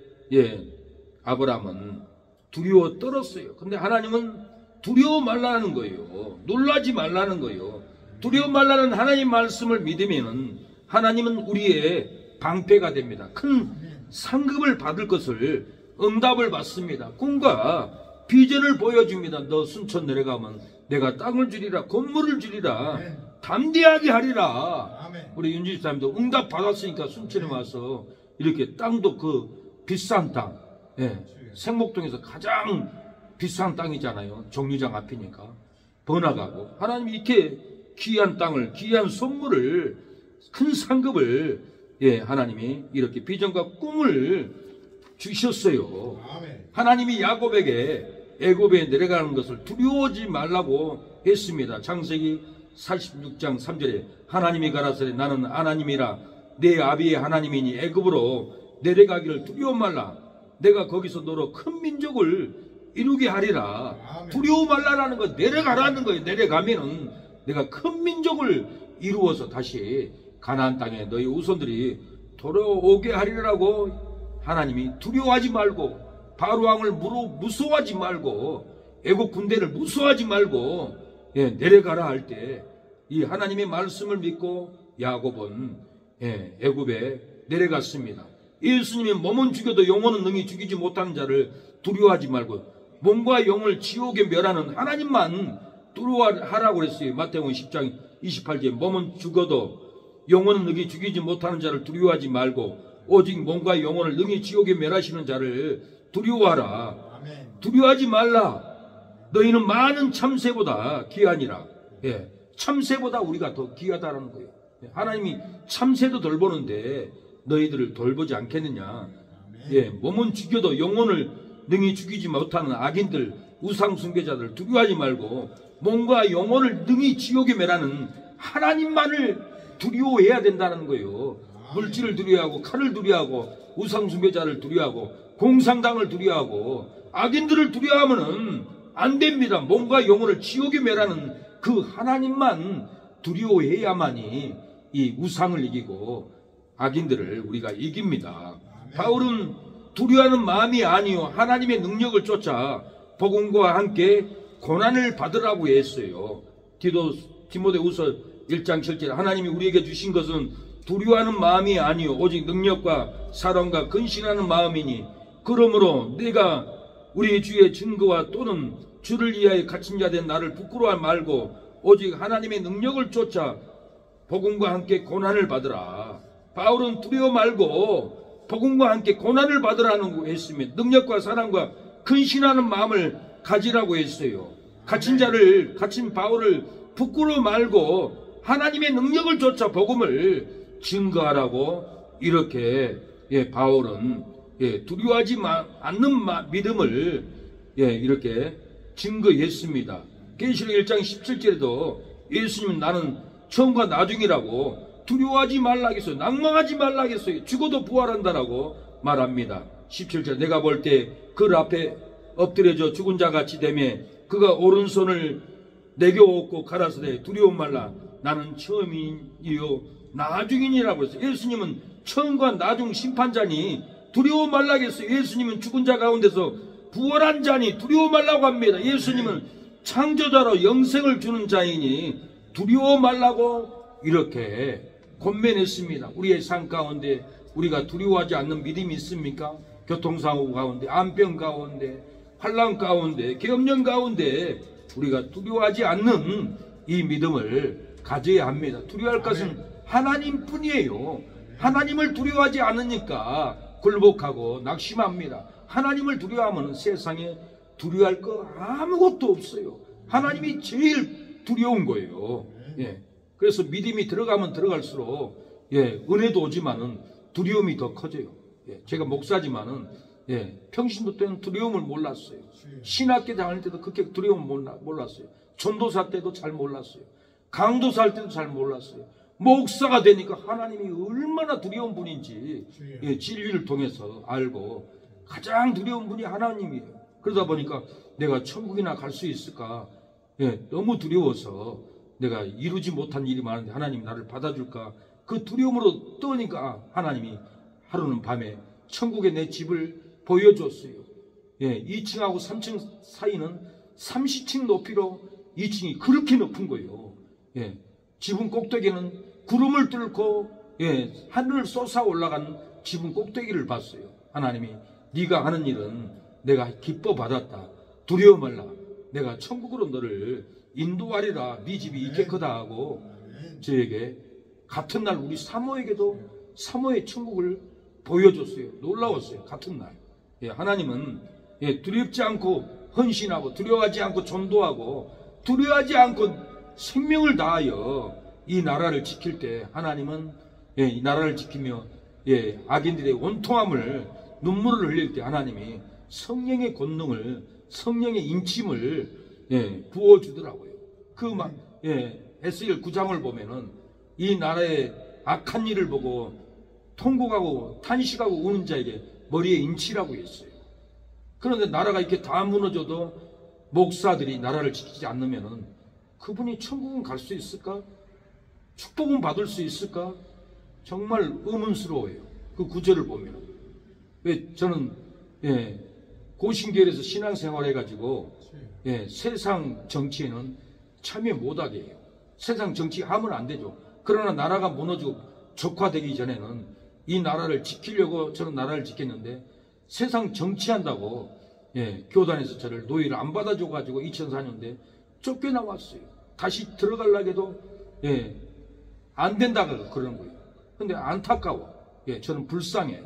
아브람은 두려워 떨었어요. 근데 하나님은 두려워 말라는 거예요. 놀라지 말라는 거예요. 두려워 말라는 하나님 말씀을 믿으면 하나님은 우리의 방패가 됩니다. 큰 상급을 받을 것을 응답을 받습니다. 꿈과 비전을 보여줍니다. 너 순천 내려가면 내가 땅을 주리라, 건물을 주리라, 담대하게 하리라. 우리 윤지 집사님도 응답 받았으니까 순천에 와서 이렇게 땅도 그 비싼 땅, 생목동에서 가장 비싼 땅이잖아요. 정류장 앞이니까 번화가고, 하나님이 이렇게 귀한 땅을, 귀한 선물을, 큰 상급을 하나님이 이렇게 비전과 꿈을 주셨어요. 하나님이 야곱에게 애굽에 내려가는 것을 두려워하지 말라고 했습니다. 창세기 46장 3절에 하나님이 가라사대 나는 하나님이라 내 아비의 하나님이니 애굽으로 내려가기를 두려워 말라. 내가 거기서 너로 큰 민족을 이루게 하리라. 두려워 말라라는 거, 내려가라는 거예요. 내려가면은 내가 큰 민족을 이루어서 다시 가나안 땅에 너희 후손들이 돌아오게 하리라고 하나님이 두려워하지 말고, 바로 왕을 무서워하지 말고, 애국 군대를 무서워하지 말고 내려가라 할 때 이 하나님의 말씀을 믿고 야곱은 애굽에 내려갔습니다. 예수님이 몸은 죽여도 영혼은 능히 죽이지 못하는 자를 두려워하지 말고 몸과 영을 지옥에 멸하는 하나님만 두려워하라고 그랬어요. 마태복음 10장 28절에 몸은 죽어도 영혼은 능히 죽이지 못하는 자를 두려워하지 말고 오직 몸과 영혼을 능히 지옥에 멸하시는 자를 두려워하라. 두려워하지 말라. 너희는 많은 참새보다 귀하니라. 참새보다 우리가 더 귀하다라는 거예요. 하나님이 참새도 덜 보는데 너희들을 덜 보지 않겠느냐. 몸은 죽여도 영혼을 능히 죽이지 못하는 악인들, 우상 숭배자들 두려워하지 말고 몸과 영혼을 능히 지옥에 멸하는 하나님만을 두려워해야 된다는 거예요. 물질을 두려워하고 칼을 두려워하고 우상 숭배자를 두려워하고 공산당을 두려워하고 악인들을 두려워하면은 안 됩니다. 몸과 영혼을 지옥에 멸하는 그 하나님만 두려워해야만이 이 우상을 이기고 악인들을 우리가 이깁니다. 바울은 두려워하는 마음이 아니요 하나님의 능력을 쫓아 복음과 함께 고난을 받으라고 했어요. 디모데후서 1장 7절 하나님이 우리에게 주신 것은 두려워하는 마음이 아니요 오직 능력과 사랑과 근신하는 마음이니 그러므로 내가 우리 주의 증거와 또는 주를 위하여 갇힌 자 된 나를 부끄러워하지 말고 오직 하나님의 능력을 쫓아 복음과 함께 고난을 받으라. 바울은 두려워 말고 복음과 함께 고난을 받으라는 했으며 능력과 사랑과 근신하는 마음을 가지라고 했어요. 갇힌 바울을 부끄러워 말고 하나님의 능력을 쫓아 복음을 증거하라고 이렇게 바울은 두려워하지 않는 믿음을 이렇게 증거했습니다. 계시록 1장 17절에도 예수님은 나는 처음과 나중이라고 두려워하지 말라 하겠어요. 낭망하지 말라 하겠어요. 죽어도 부활한다라고 말합니다. 17절 내가 볼 때 그 앞에 엎드려져 죽은 자같이 되며 그가 오른손을 내게 얻고 가라사대 두려워 말라 나는 처음이요 나중이니라고 했어요. 예수님은 처음과 나중 심판자니 두려워 말라 하겠어요. 예수님은 죽은 자 가운데서 부활한 자니 두려워 말라고 합니다. 예수님은 창조자로 영생을 주는 자이니 두려워 말라고 이렇게 권면했습니다. 우리의 삶 가운데 우리가 두려워하지 않는 믿음이 있습니까? 교통사고 가운데, 암병 가운데, 환난 가운데, 계엄령 가운데 우리가 두려워하지 않는 이 믿음을 가져야 합니다. 두려워할 것은 하나님뿐이에요. 하나님을 두려워하지 않으니까 굴복하고 낙심합니다. 하나님을 두려워하면 세상에 두려워할 거 아무것도 없어요. 하나님이 제일 두려운 거예요. 그래서 믿음이 들어가면 들어갈수록 은혜도 오지만은 두려움이 더 커져요. 제가 목사지만은 평신도 때는 두려움을 몰랐어요. 신학교 다닐 때도 그렇게 두려움을 몰랐어요. 전도사 때도 잘 몰랐어요. 강도사 할 때도 잘 몰랐어요. 목사가 되니까 하나님이 얼마나 두려운 분인지 진리를 통해서 알고 가장 두려운 분이 하나님이에요. 그러다 보니까 내가 천국이나 갈 수 있을까 너무 두려워서 내가 이루지 못한 일이 많은데 하나님 나를 받아줄까 그 두려움으로 떠니까 하나님이 하루는 밤에 천국에 내 집을 보여줬어요. 2층하고 3층 사이는 30층 높이로 2층이 그렇게 높은 거예요. 예. 지붕 꼭대기는 구름을 뚫고 하늘을 솟아 올라간 지붕 꼭대기를 봤어요. 하나님이 네가 하는 일은 내가 기뻐 받았다. 두려워 말라. 내가 천국으로 너를 인도하리라. 네 집이 이렇게 크다 하고 저에게 같은 날 우리 사모에게도 사모의 천국을 보여줬어요. 놀라웠어요. 같은 날. 하나님은 두렵지 않고 헌신하고 두려워하지 않고 전도하고 두려워하지 않고 생명을 다하여 이 나라를 지킬 때 하나님은 이 나라를 지키며 악인들의 원통함을 눈물을 흘릴 때 하나님이 성령의 권능을 성령의 인침을 부어주더라고요. 에스겔 9장을 보면은 이 나라의 악한 일을 보고 통곡하고 탄식하고 우는 자에게 머리에 인치라고 했어요. 그런데 나라가 이렇게 다 무너져도 목사들이 나라를 지키지 않으면은 그분이 천국은 갈 수 있을까? 축복은 받을 수 있을까? 정말 의문스러워요. 그 구절을 보면. 왜 저는 고신교회에서 신앙생활 해가지고 세상 정치에는 참여 못하게 해요. 세상 정치 하면 안 되죠. 그러나 나라가 무너지고 적화되기 전에는 이 나라를 지키려고 저는 나라를 지켰는데 세상 정치한다고 교단에서 저를 노예를 안 받아줘가지고 2004년대 쫓겨나왔어요. 다시 들어가려고 해도 안 된다고 그러는 거예요. 근데 안타까워. 저는 불쌍해.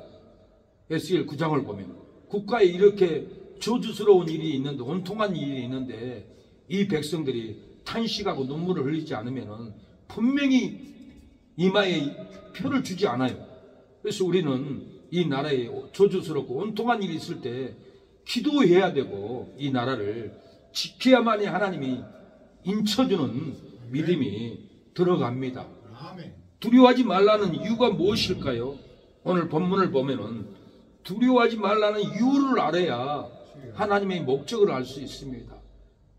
에스겔 9장을 보면 국가에 이렇게 저주스러운 일이 있는데 온통한 일이 있는데 이 백성들이 탄식하고 눈물을 흘리지 않으면 분명히 이마에 표를 주지 않아요. 그래서 우리는 이 나라에 저주스럽고 온통한 일이 있을 때 기도해야 되고 이 나라를 지켜야만이 하나님이 인쳐주는 믿음이 들어갑니다. 두려워하지 말라는 이유가 무엇일까요? 오늘 본문을 보면은 두려워하지 말라는 이유를 알아야 하나님의 목적을 알 수 있습니다.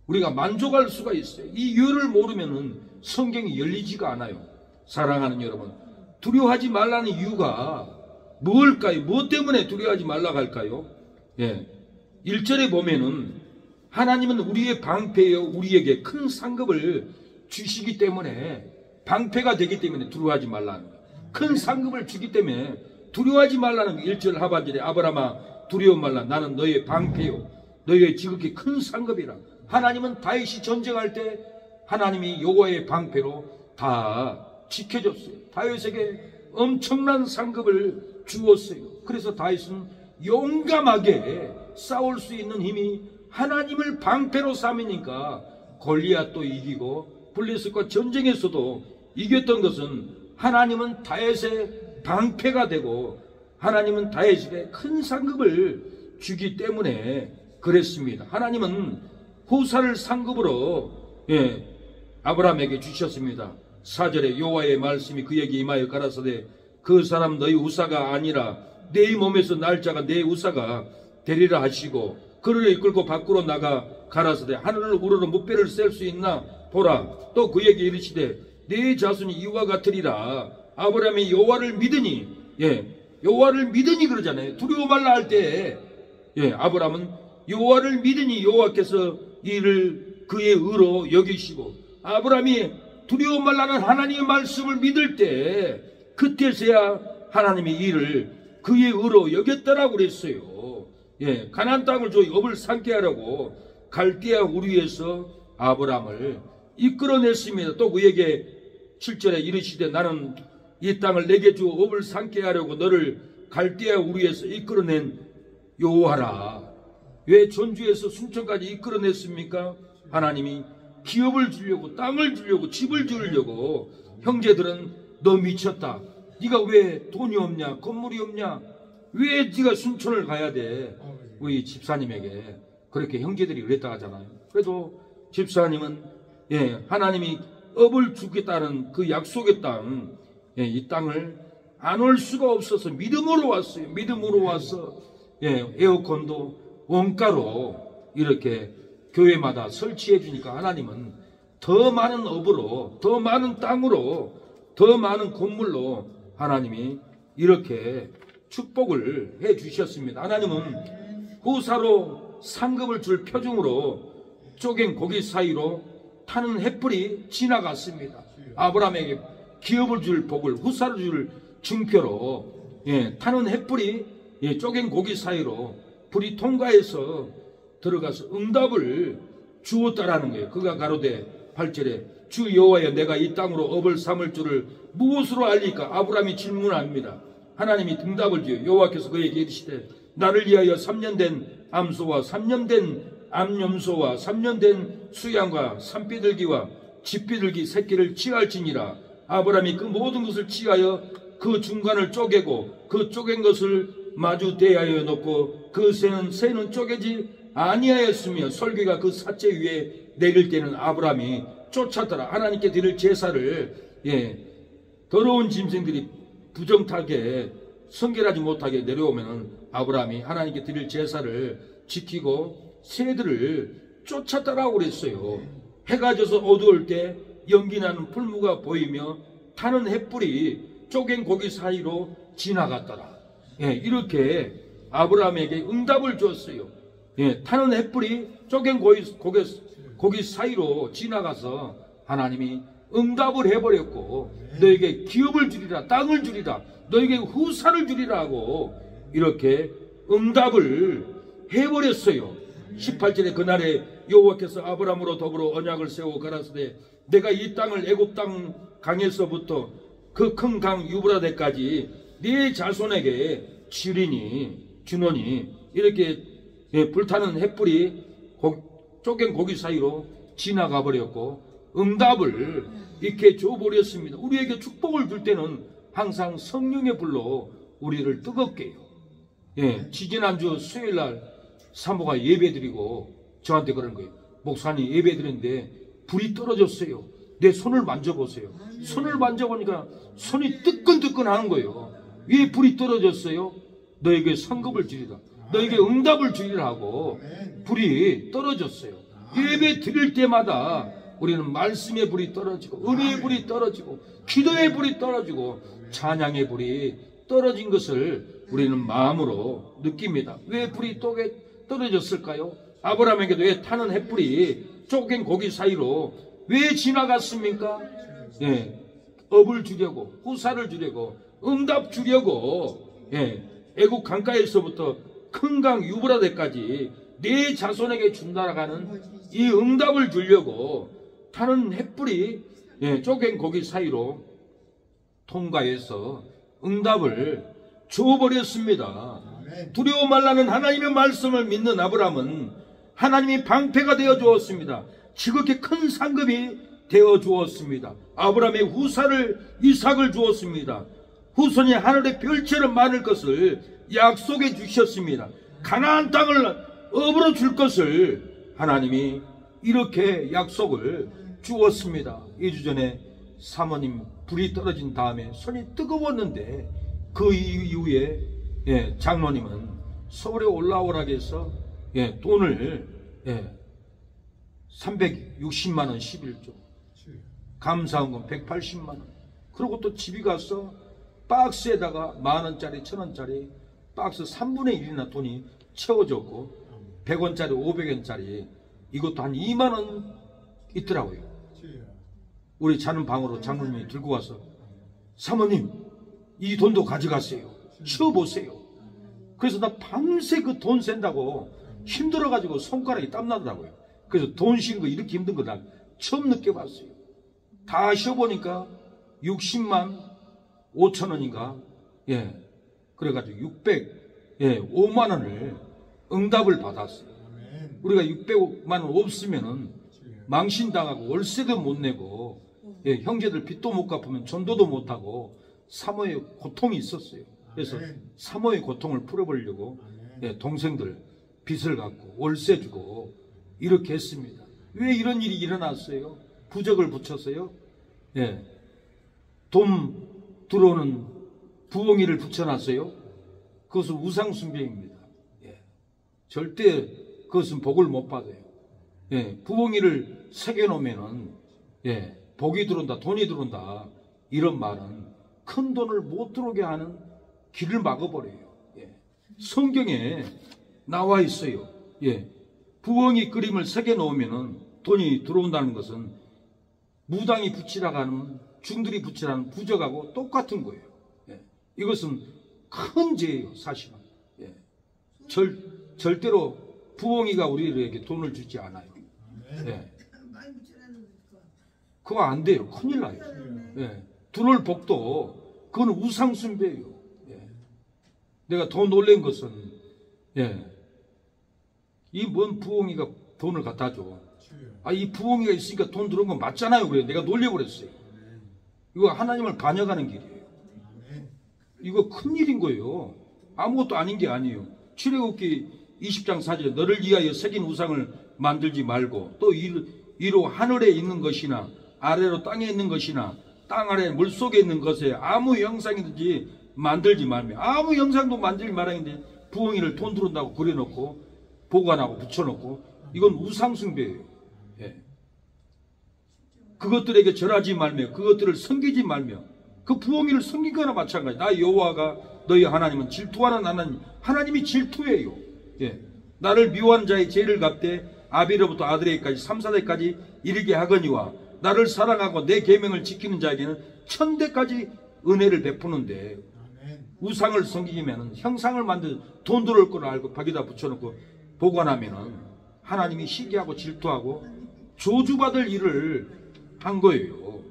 우리가 만족할 수가 있어요. 이 이유를 모르면은 성경이 열리지가 않아요. 사랑하는 여러분, 두려워하지 말라는 이유가 뭘까요? 무엇 때문에 두려워하지 말라고 할까요? 1절에 보면은 하나님은 우리의 방패여 우리에게 큰 상급을 주시기 때문에 방패가 되기 때문에 두려워하지 말라는 거예요. 큰 상급을 주기 때문에 두려워하지 말라는 거예요. 1절 하반절에 아브라함아 두려워 말라. 나는 너의 방패요 너의 지극히 큰 상급이라. 하나님은 다윗이 전쟁할 때 하나님이 여호와의 방패로 다 지켜줬어요. 다윗에게 엄청난 상급을 주었어요. 그래서 다윗은 용감하게 싸울 수 있는 힘이 하나님을 방패로 삼으니까 골리앗도 이기고 블레셋과 전쟁에서도 이겼던 것은 하나님은 다윗의 방패가 되고 하나님은 다윗에게 큰 상급을 주기 때문에 그랬습니다. 하나님은 후사를 상급으로 아브라함에게 주셨습니다. 4절에 여호와의 말씀이 그에게 임하여 가라사대 그 사람 너희 우사가 아니라 내 몸에서 날 자가 내 우사가 되리라 하시고 그를 이끌고 밖으로 나가 가라사대 하늘을 우러러 무뼈를 셀 수 있나 보라. 또 그에게 이르시되 네 자손이 이와 같으리라. 아브라함이 여호와를 믿으니 여호와를 믿으니 그러잖아요. 두려워 말라 할 때 아브라함은 여호와를 믿으니 여호와께서 이를 그의 의로 여기시고 아브라함이 두려워 말라는 하나님의 말씀을 믿을 때 그때서야 하나님이 이를 그의 의로 여겼다라고 그랬어요. 가나안 땅을 줘 업을 삼게 하라고 갈대아 우리에서 아브라함을 이끌어냈습니다. 또 그에게 7절에 이르시되 나는 이 땅을 내게 주어 업을 삼게 하려고 너를 갈대아 우리에서 이끌어낸 여호와라. 왜 전주에서 순천까지 이끌어냈습니까? 하나님이 기업을 주려고 땅을 주려고 집을 주려고 형제들은 너 미쳤다. 네가 왜 돈이 없냐 건물이 없냐 왜 네가 순천을 가야 돼. 우리 집사님에게 그렇게 형제들이 그랬다 하잖아요. 그래도 집사님은 하나님이 업을 주겠다는 그 약속의 땅 이 땅을 안 올 수가 없어서 믿음으로 왔어요. 믿음으로 와서 에어컨도 원가로 이렇게 교회마다 설치해 주니까 하나님은 더 많은 업으로 더 많은 땅으로 더 많은 건물로 하나님이 이렇게 축복을 해 주셨습니다. 하나님은 후사로 상급을 줄 표징으로 쪼갠 고기 사이로 타는 횃불이 지나갔습니다. 아브라함에게 기업을 줄 복을, 후사를 줄 증표로 타는 횃불이 쪼갠 고기 사이로 불이 통과해서 들어가서 응답을 주었다라는 거예요. 그가 가로되 8절에 주 여호와여 내가 이 땅으로 업을 삼을 줄을 무엇으로 알리까? 아브라함이 질문합니다. 하나님이 응답을 주어 여호와께서 그에게 이르시되 나를 위하여 3년 된 암소와 3년 된 암염소와 3년 된 수양과 산비둘기와 집비둘기 새끼를 취할지니라. 아브라함이 그 모든 것을 취하여 그 중간을 쪼개고 그 쪼갠 것을 마주 대하여 놓고 그 새는 쪼개지 아니하였으며 설계가 그 사체 위에 내릴 때는 아브라함이 쫓았더라. 하나님께 드릴 제사를 더러운 짐승들이 부정타게 성결하지 못하게 내려오면 아브라함이 하나님께 드릴 제사를 지키고 새들을 쫓았다라고 그랬어요. 해가 져서 어두울 때 연기나는 풀무가 보이며 타는 횃불이 쪼갠 고기 사이로 지나갔더라. 이렇게 아브라함에게 응답을 줬어요. 타는 횃불이 쪼갠 고기 사이로 지나가서 하나님이 응답을 해버렸고 너에게 기업을 주리라, 땅을 주리라, 너에게 후사를 주리라고 이렇게 응답을 해버렸어요. 18절에 그날에 여호와께서 아브라함으로 더불어 언약을 세워 가라사대 내가 이 땅을 애굽 땅 강에서부터 그 큰 강 유브라데까지 네 자손에게 주노니 이렇게 불타는 횃불이 쪼갠 고기 사이로 지나가 버렸고 응답을 이렇게 줘버렸습니다. 우리에게 축복을 줄 때는 항상 성령의 불로 우리를 뜨겁게 해요. 지지난주 수요일날 사모가 예배드리고 저한테 그런 거예요. 목사님 예배드렸는데 불이 떨어졌어요. 내 손을 만져보세요. 손을 만져보니까 손이 뜨끈뜨끈한 거예요. 왜 불이 떨어졌어요? 너에게 상급을 주리라, 너에게 응답을 주리라 하고 불이 떨어졌어요. 예배 드릴 때마다 우리는 말씀의 불이 떨어지고 은혜의 불이 떨어지고 기도의 불이 떨어지고 찬양의 불이 떨어진 것을 우리는 마음으로 느낍니다. 왜 불이 떨어졌을까요? 아브라함에게도 왜 타는 횃불이 쪼갠 고기 사이로 왜 지나갔습니까? 업을 주려고, 후사를 주려고, 응답 주려고 애국 강가에서부터 큰 강 유브라데까지 네 자손에게 준다라가는 이 응답을 주려고 타는 횃불이 쪼갠 고기 사이로 통과해서 응답을 줘버렸습니다. 두려워 말라는 하나님의 말씀을 믿는 아브라함은 하나님이 방패가 되어 주었습니다. 지극히 큰 상급이 되어 주었습니다. 아브라함의 후사를 이삭을 주었습니다. 후손이 하늘의 별처럼 많을 것을 약속해 주셨습니다. 가나안 땅을 업으로 줄 것을 하나님이 이렇게 약속을 주었습니다. 2주 전에 사모님 불이 떨어진 다음에 손이 뜨거웠는데 그 이후에 장로님은 서울에 올라오라고 해서 돈을 360만원 11조 감사원금 180만원 그리고 또 집에 가서 박스에다가 만원짜리 1000원짜리 박스 3분의 1이나 돈이 채워졌고 100원짜리 500원짜리 이것도 한 2만원 있더라고요. 우리 자는 방으로 장로님이 들고 와서 사모님 이 돈도 가져가세요. 쉬어보세요. 그래서 나 밤새 그 돈 센다고 힘들어가지고 손가락이 땀나더라고요. 그래서 돈 쉬는 거 이렇게 힘든 거 나 처음 느껴봤어요. 다 쉬어보니까 60만 5천원인가 그래가지고 5만원을 응답을 받았어요. 우리가 600만원 없으면은 망신당하고 월세도 못 내고 형제들 빚도 못 갚으면 전도도 못하고 사모의 고통이 있었어요. 그래서 사모의 고통을 풀어보려고 동생들 빚을 갚고 월세 주고 이렇게 했습니다. 왜 이런 일이 일어났어요? 부적을 붙였어요. 돈 들어오는 부엉이를 붙여놨어요. 그것은 우상숭배입니다. 절대 그것은 복을 못 받아요. 부엉이를 새겨놓으면은 복이 들어온다, 돈이 들어온다 이런 말은 큰 돈을 못 들어오게 하는 길을 막아버려요. 성경에 나와 있어요. 부엉이 그림을 새겨 놓으면은 돈이 들어온다는 것은 무당이 붙이라고 하는, 중들이 붙이라는 부적하고 똑같은 거예요. 예. 이것은 큰 죄예요, 사실은. 예. 절대로 부엉이가 우리에게 돈을 주지 않아요. 예. 그거 안 돼요. 큰일 나요. 예. 들어올 복도 그건 우상숭배예요. 예. 내가 더 놀란 것은, 예. 이 뭔 부엉이가 돈을 갖다 줘. 아, 이 부엉이가 있으니까 돈 들어온 건 맞잖아요. 그래. 내가 놀려버렸어요. 이거 하나님을 반역하는 길이에요. 이거 큰일인 거예요. 아무것도 아닌 게 아니에요. 출애굽기 20장 4절에 너를 위하여 새긴 우상을 만들지 말고, 또 이로 하늘에 있는 것이나 아래로 땅에 있는 것이나 땅 아래 물속에 있는 것에 아무 형상이든지 만들지 말며, 아무 형상도 만들지 말아야겠는데 부엉이를 돈 들어온다고 그려놓고 보관하고 붙여놓고, 이건 우상숭배예요. 예. 그것들에게 절하지 말며 그것들을 섬기지 말며, 그 부엉이를 섬긴 거나 마찬가지. 나 여호와가 너희 하나님은 질투하는 하나님, 하나님이 질투해요. 예. 나를 미워하는 자의 죄를 갚되 아비로부터 아들에게까지 3, 4대까지 이르게 하거니와 나를 사랑하고 내 계명을 지키는 자에게는 1000대까지 은혜를 베푸는데, 우상을 섬기면 형상을 만들 돈 들어올 걸 알고 벽에다 붙여놓고 보관하면은 하나님이 시기하고 질투하고 저주받을 일을 한 거예요.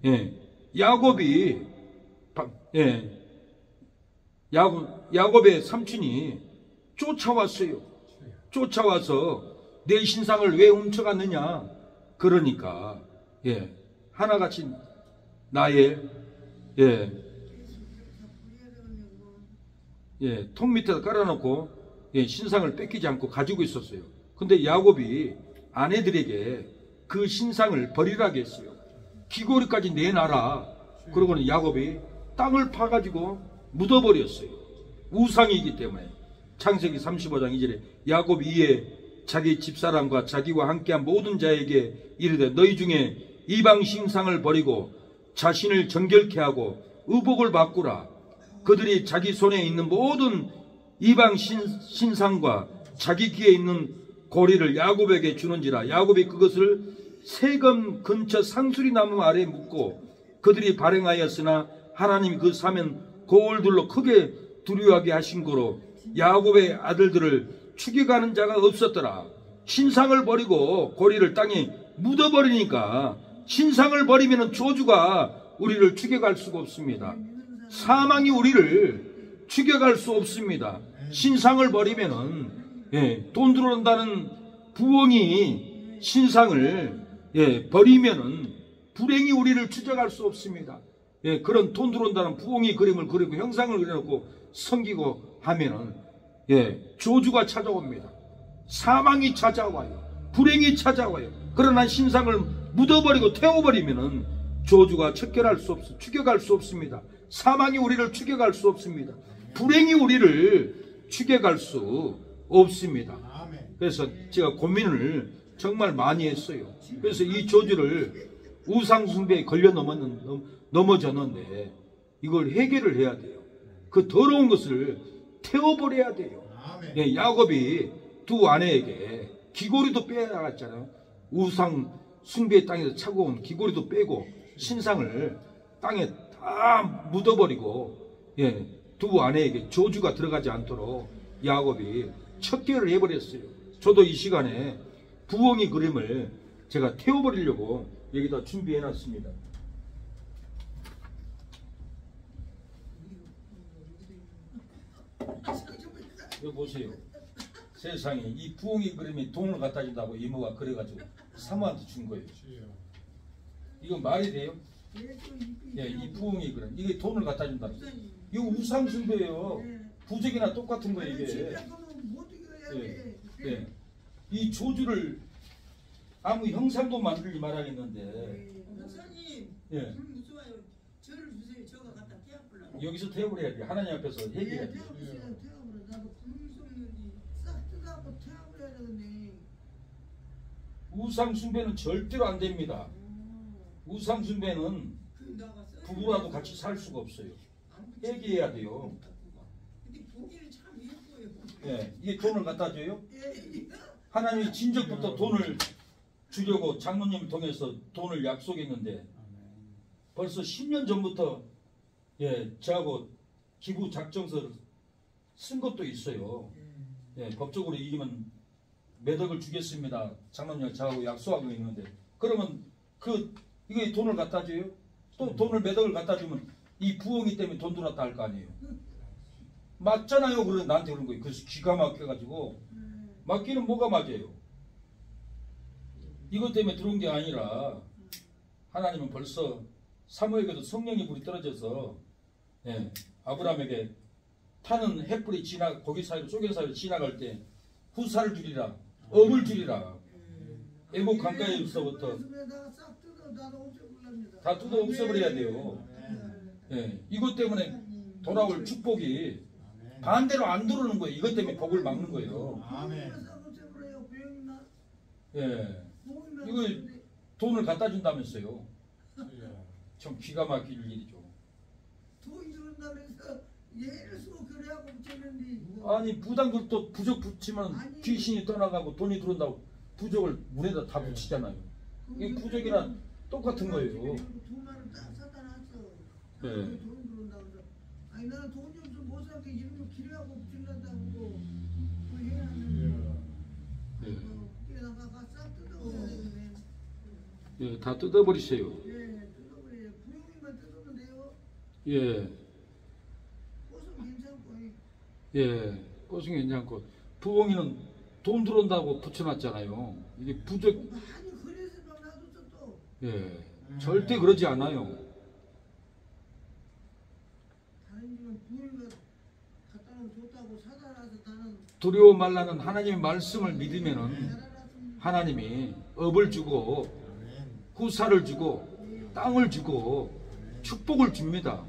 예. 야곱이, 예. 야곱의 삼촌이 쫓아왔어요. 쫓아와서 내 신상을 왜 훔쳐갔느냐. 그러니까, 예. 하나같이 나의, 예. 예. 통 밑에다 깔아놓고, 예. 신상을 뺏기지 않고 가지고 있었어요. 근데 야곱이 아내들에게 그 신상을 버리라고 했어요. 귀고리까지 내놔라. 그러고는 야곱이 땅을 파가지고 묻어버렸어요. 우상이기 때문에. 창세기 35장 2절에 야곱이 이에 자기 집사람과 자기와 함께한 모든 자에게 이르되 너희 중에 이방 신상을 버리고 자신을 정결케 하고 의복을 바꾸라. 그들이 자기 손에 있는 모든 이방 신상과 자기 귀에 있는 고리를 야곱에게 주는지라. 야곱이 그것을 세금 근처 상수리 나무 아래에 묻고 그들이 발행하였으나 하나님이 그 사면 거울들로 크게 두려워하게 하신 거로 야곱의 아들들을 죽여가는 자가 없었더라. 신상을 버리고 고리를 땅에 묻어버리니까, 신상을 버리면 저주가 우리를 죽여갈 수가 없습니다. 사망이 우리를 죽여갈 수 없습니다. 신상을 버리면은, 예, 돈 들어온다는 부엉이 신상을, 예, 버리면은 불행이 우리를 추적할 수 없습니다. 예, 그런 돈 들어온다는 부엉이 그림을 그리고 형상을 그려놓고 섬기고 하면은, 예, 저주가 찾아옵니다. 사망이 찾아와요. 불행이 찾아와요. 그러나 신상을 묻어버리고 태워버리면은 저주가 척결할 수 없어, 추격할 수 없습니다. 사망이 우리를 추격할 수 없습니다. 불행이 우리를 추격할 수 없습니다. 그래서 제가 고민을 정말 많이 했어요. 그래서 이 저주를 우상숭배에 걸려 넘어졌는데 이걸 해결을 해야 돼요. 그 더러운 것을 태워버려야 돼요. 예, 야곱이 두 아내에게 귀고리도 빼앗았잖아요. 우상 숭배의 땅에서 차고 온 귀고리도 빼고 신상을 땅에 다 묻어버리고, 예, 두 아내에게 저주가 들어가지 않도록 야곱이 척결을 해버렸어요. 저도 이 시간에 부엉이 그림을 제가 태워버리려고 여기다 준비해놨습니다. 여기 보세요. 세상에 이 부엉이 그림이 돈을 갖다 준다고 이모가 그래가지고 사모한테 준 거예요. 이거 말이 돼요? 예, 이 부엉이 그림 이게 돈을 갖다 준다. 이거 우상숭배예요. 부적이나 똑같은 거예요 이게. 예, 예. 이 조주를 아무 형상도 만들지 말아야겠는데. 목사님, 예. 무서워요. 저를 주세요. 저가 갖다 태워보려고. 여기서 태워버려야지. 하나님 앞에서 얘기해야지. 우상숭배는 절대로 안 됩니다. 우상숭배는 부부라도 같이 살 수가 없어요. 얘기해야 돼요. 근데 보기는 참 예뻐요. 예, 이게 돈을 갖다 줘요? 하나님이 진작부터 돈을 주려고 장로님을 통해서 돈을 약속했는데 벌써 10년 전부터 저하고 기부 작정서를 쓴 것도 있어요. 법적으로 이기면 몇 억을 주겠습니다. 장로님 저하고 약속하고 있는데 그러면 이게 돈을 갖다 줘요? 또 돈을 몇 억을 갖다 주면 이 부엉이 때문에 돈 들었다 할 거 아니에요. 맞잖아요. 그래 나한테 그런 거예요. 그래서 기가 막혀가지고 맞기는 뭐가 맞아요? 이것 때문에 들어온 게 아니라 하나님은 벌써 사무엘에게도 성령의 불이 떨어져서 아브라함에게 타는 햇불이 거기 사이로 쪼개 사이로 지나갈 때 후사를 주리라, 업을 주리라. 애국 강가에서부터 다 뜯어 없애버려야 돼요. 이것 때문에 돌아올 축복이 반대로 안 들어오는 거예요. 이것 때문에 복을 막는 거예요. 이거 돈을 갖다 준다면서요. 참 기가 막힐 일이죠. 돈 준다면서 예를 쓰고 그래하고 붙였는데 아니 부당들도 부적 붙이면 귀신이 떠나가고 돈이 들어온다고 부적을 문에다 다 붙이잖아요. 이 부적이랑 똑같은 거예요. 2만 원 딱 사다 놨어. 돈 들어온다고 해서 아니 나는 돈이 없어 못 사게 이런 거 기려하고 붙인다고 그 해놨는데 그래다가 싹 뜯어버려야 되네. 다 뜯어버리세요. 뜯어버려요. 부용이만 뜯으면 돼요. 꽃은 괜찮고. 꽃은 괜찮고 부엉이는 돈 들어온다고 붙여놨잖아요. 이게 부적. 많이 그래서 막 놔뒀어 또. 절대 그러지 않아요. 다른 집은 부용이가 갖다 놓으면 좋다고 사다 놔서 나는 두려워 말라는 하나님의 말씀을 믿으면은 하나님이 업을 주고 후사를 주고 땅을 주고 축복을 줍니다.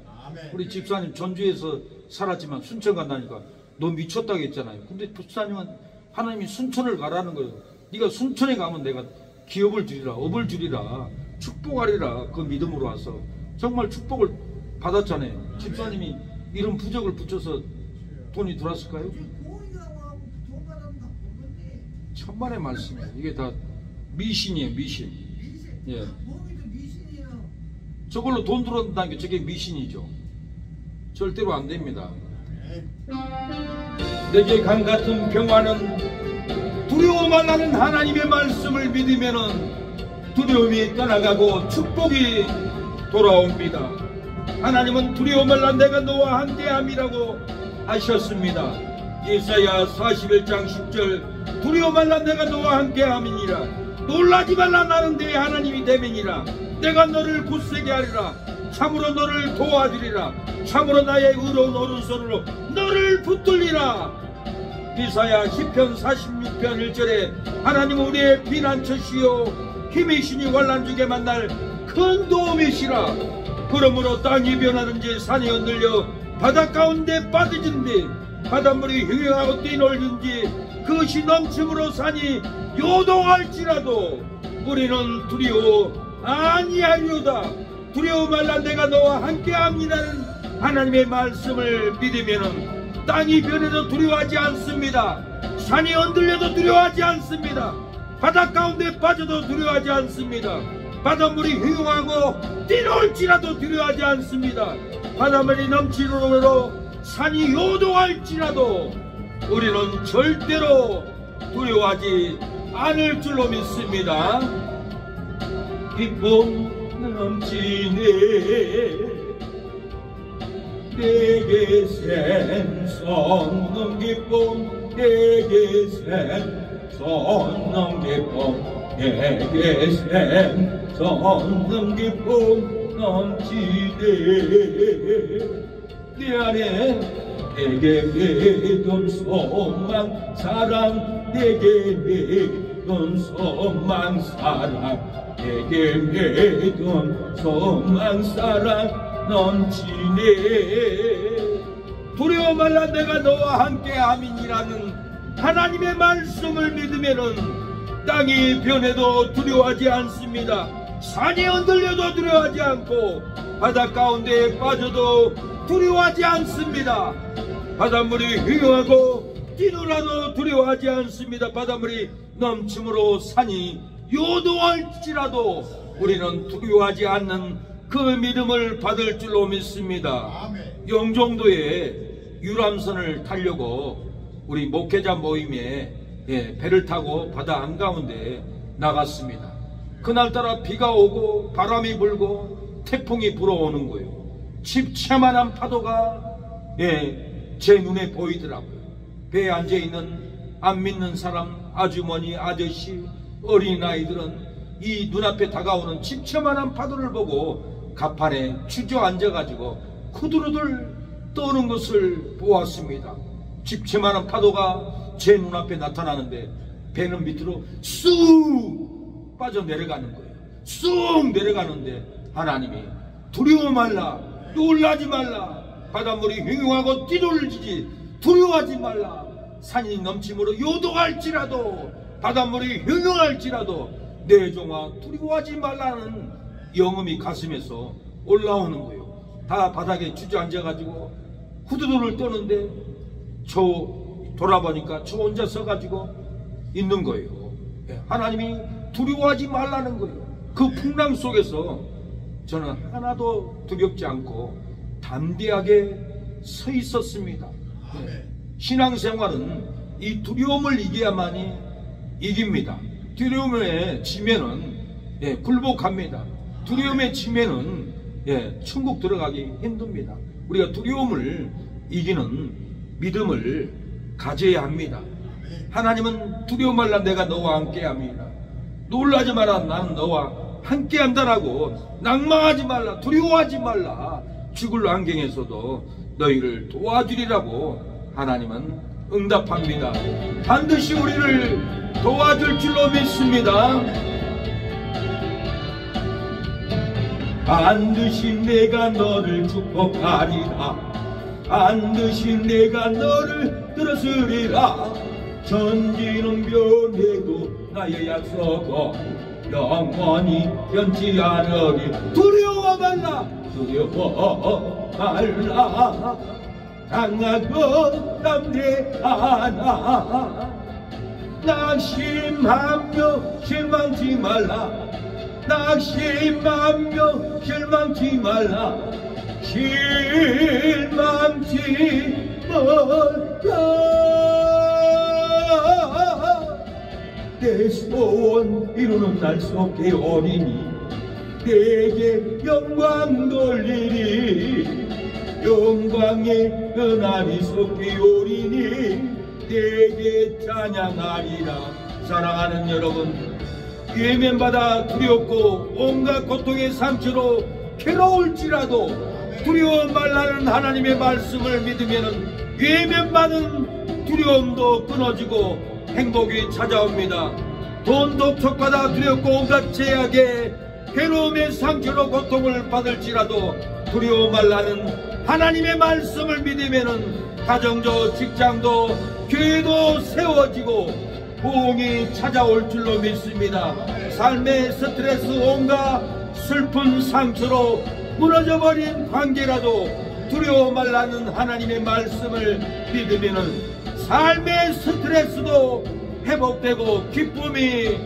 우리 집사님 전주에서 살았지만 순천 간다니까 너 미쳤다고 했잖아요. 근데 집사님은 하나님이 순천을 가라는 거예요. 네가 순천에 가면 내가 기업을 주리라, 업을 주리라, 축복하리라. 그 믿음으로 와서 정말 축복을 받았잖아요. 집사님이 이런 부적을 붙여서 돈이 들어왔을까요? 천만의 말씀이에요. 이게 다 미신이에요. 미신. 저걸로 돈 들어온다는 게 저게 미신이죠. 절대로 안 됩니다. 내게 강같은 평화는 두려워 말라는 하나님의 말씀을 믿으면은 두려움이 떠나가고 축복이 돌아옵니다. 하나님은 두려워 말라 내가 너와 함께함이라고 하셨습니다. 예사야 41장 10절 두려워 말라 내가 너와 함께함이니라. 놀라지 말라 나는 네 하나님이 되매니라. 내가 너를 굳세게 하리라. 참으로 너를 도와주리라. 참으로 나의 의로운 오른손으로 너를 붙들리라. 이사야 10편 46편 1절에 하나님은 우리의 피난처시요 힘이시니 환난 중에 만날 큰 도움이시라. 그러므로 땅이 변하는지 산이 흔들려 바다 가운데 빠져진디 바닷물이 흉흉하고 뛰놀든지 그것이 넘침으로 산이 요동할지라도 우리는 두려워 아니하리로다. 두려워 말라 내가 너와 함께함이라는 하나님의 말씀을 믿으면은 땅이 변해도 두려워하지 않습니다. 산이 흔들려도 두려워하지 않습니다. 바다 가운데 빠져도 두려워하지 않습니다. 바닷물이 흉흉하고 뛰놀지라도 두려워하지 않습니다. 바닷물이 넘치므로 산이 요동할지라도 우리는 절대로 두려워하지 않을 줄로 믿습니다. 기쁨 넘치네 내게 샘솟는 기쁨 내게 샘솟는 기쁨 내게 샘솟는 기쁨 넘치네 내 안에 내게 믿음 소망 사랑 내게 믿음 소망 사랑 내게 믿음 소망 사랑 넘치네. 두려워 말라 내가 너와 함께함이니라는 하나님의 말씀을 믿으면은 땅이 변해도 두려워하지 않습니다. 산이 흔들려도 두려워하지 않고 바다 가운데에 빠져도 두려워하지 않습니다. 바닷물이 흉흉하고 뛰노라도 두려워하지 않습니다. 바닷물이 넘침으로 산이 요동할지라도 우리는 두려워하지 않는 그 믿음을 받을 줄로 믿습니다. 영종도에 유람선을 타려고 우리 목회자 모임에 배를 타고 바다 한가운데 나갔습니다. 그날따라 비가 오고 바람이 불고 태풍이 불어오는 거예요. 집채만한 파도가 제 눈에 보이더라고요. 배에 앉아있는 안 믿는 사람, 아주머니, 아저씨, 어린아이들은 이 눈앞에 다가오는 집채만한 파도를 보고 갑판에 주저앉아가지고 후두루들 떠오는 것을 보았습니다. 집채만한 파도가 제 눈앞에 나타나는데 배는 밑으로 쑥 빠져내려가는 거예요. 쑥 내려가는데 하나님이 두려워 말라, 놀라지 말라, 바닷물이 흉흉하고 뛰놀지지 두려워하지 말라, 산이 넘침으로 요동할지라도 바닷물이 흉흉할지라도 내 종아 두려워하지 말라는 영음이 가슴에서 올라오는 거예요. 다 바닥에 주저앉아가지고 후두두를 떠는데 저 돌아보니까 저 혼자 서가지고 있는 거예요. 하나님이 두려워하지 말라는 거예요. 그 풍랑 속에서 저는 하나도 두렵지 않고 담대하게 서 있었습니다. 신앙생활은 이 두려움을 이겨야만이 이깁니다. 두려움에 지면은 굴복합니다. 두려움에 지면은 천국 들어가기 힘듭니다. 우리가 두려움을 이기는 믿음을 가져야 합니다. 하나님은 두려워 말라, 내가 너와 함께 합니다. 놀라지 마라, 나는 너와 함께 한다라고, 낭망하지 말라, 두려워하지 말라, 죽을 환경에서도 너희를 도와주리라고 하나님은 응답합니다. 반드시 우리를 도와줄 줄로 믿습니다. 반드시 내가 너를 축복하리라. 반드시 내가 너를 들었으리라. 전지는 변해도 나의 약속은 영원히 변치 않으리. 두려워 말라, 두려워 말라. 강하고 담대하나. 낙심하며 실망치 말라. 낙심하며 실망치 말라. 실망치 말라. 내 소원 이루는 날 속에 오리니 내게 영광 돌리리. 영광의 그날이 속에 오리니 내게 찬양하리라. 사랑하는 여러분, 외면받아 두렵고 온갖 고통의 상처로 괴로울지라도 두려워 말라는 하나님의 말씀을 믿으면 외면받은 두려움도 끊어지고 행복이 찾아옵니다. 돈도 촉받아 두렵고 온갖 제약에 괴로움의 상처로 고통을 받을지라도 두려워 말라는 하나님의 말씀을 믿으면 가정도 직장도 교회도 세워지고 부흥이 찾아올 줄로 믿습니다. 삶의 스트레스, 온갖 슬픈 상처로 무너져버린 관계라도 두려워 말라는 하나님의 말씀을 믿으면 삶의 스트레스도 회복되고 기쁨이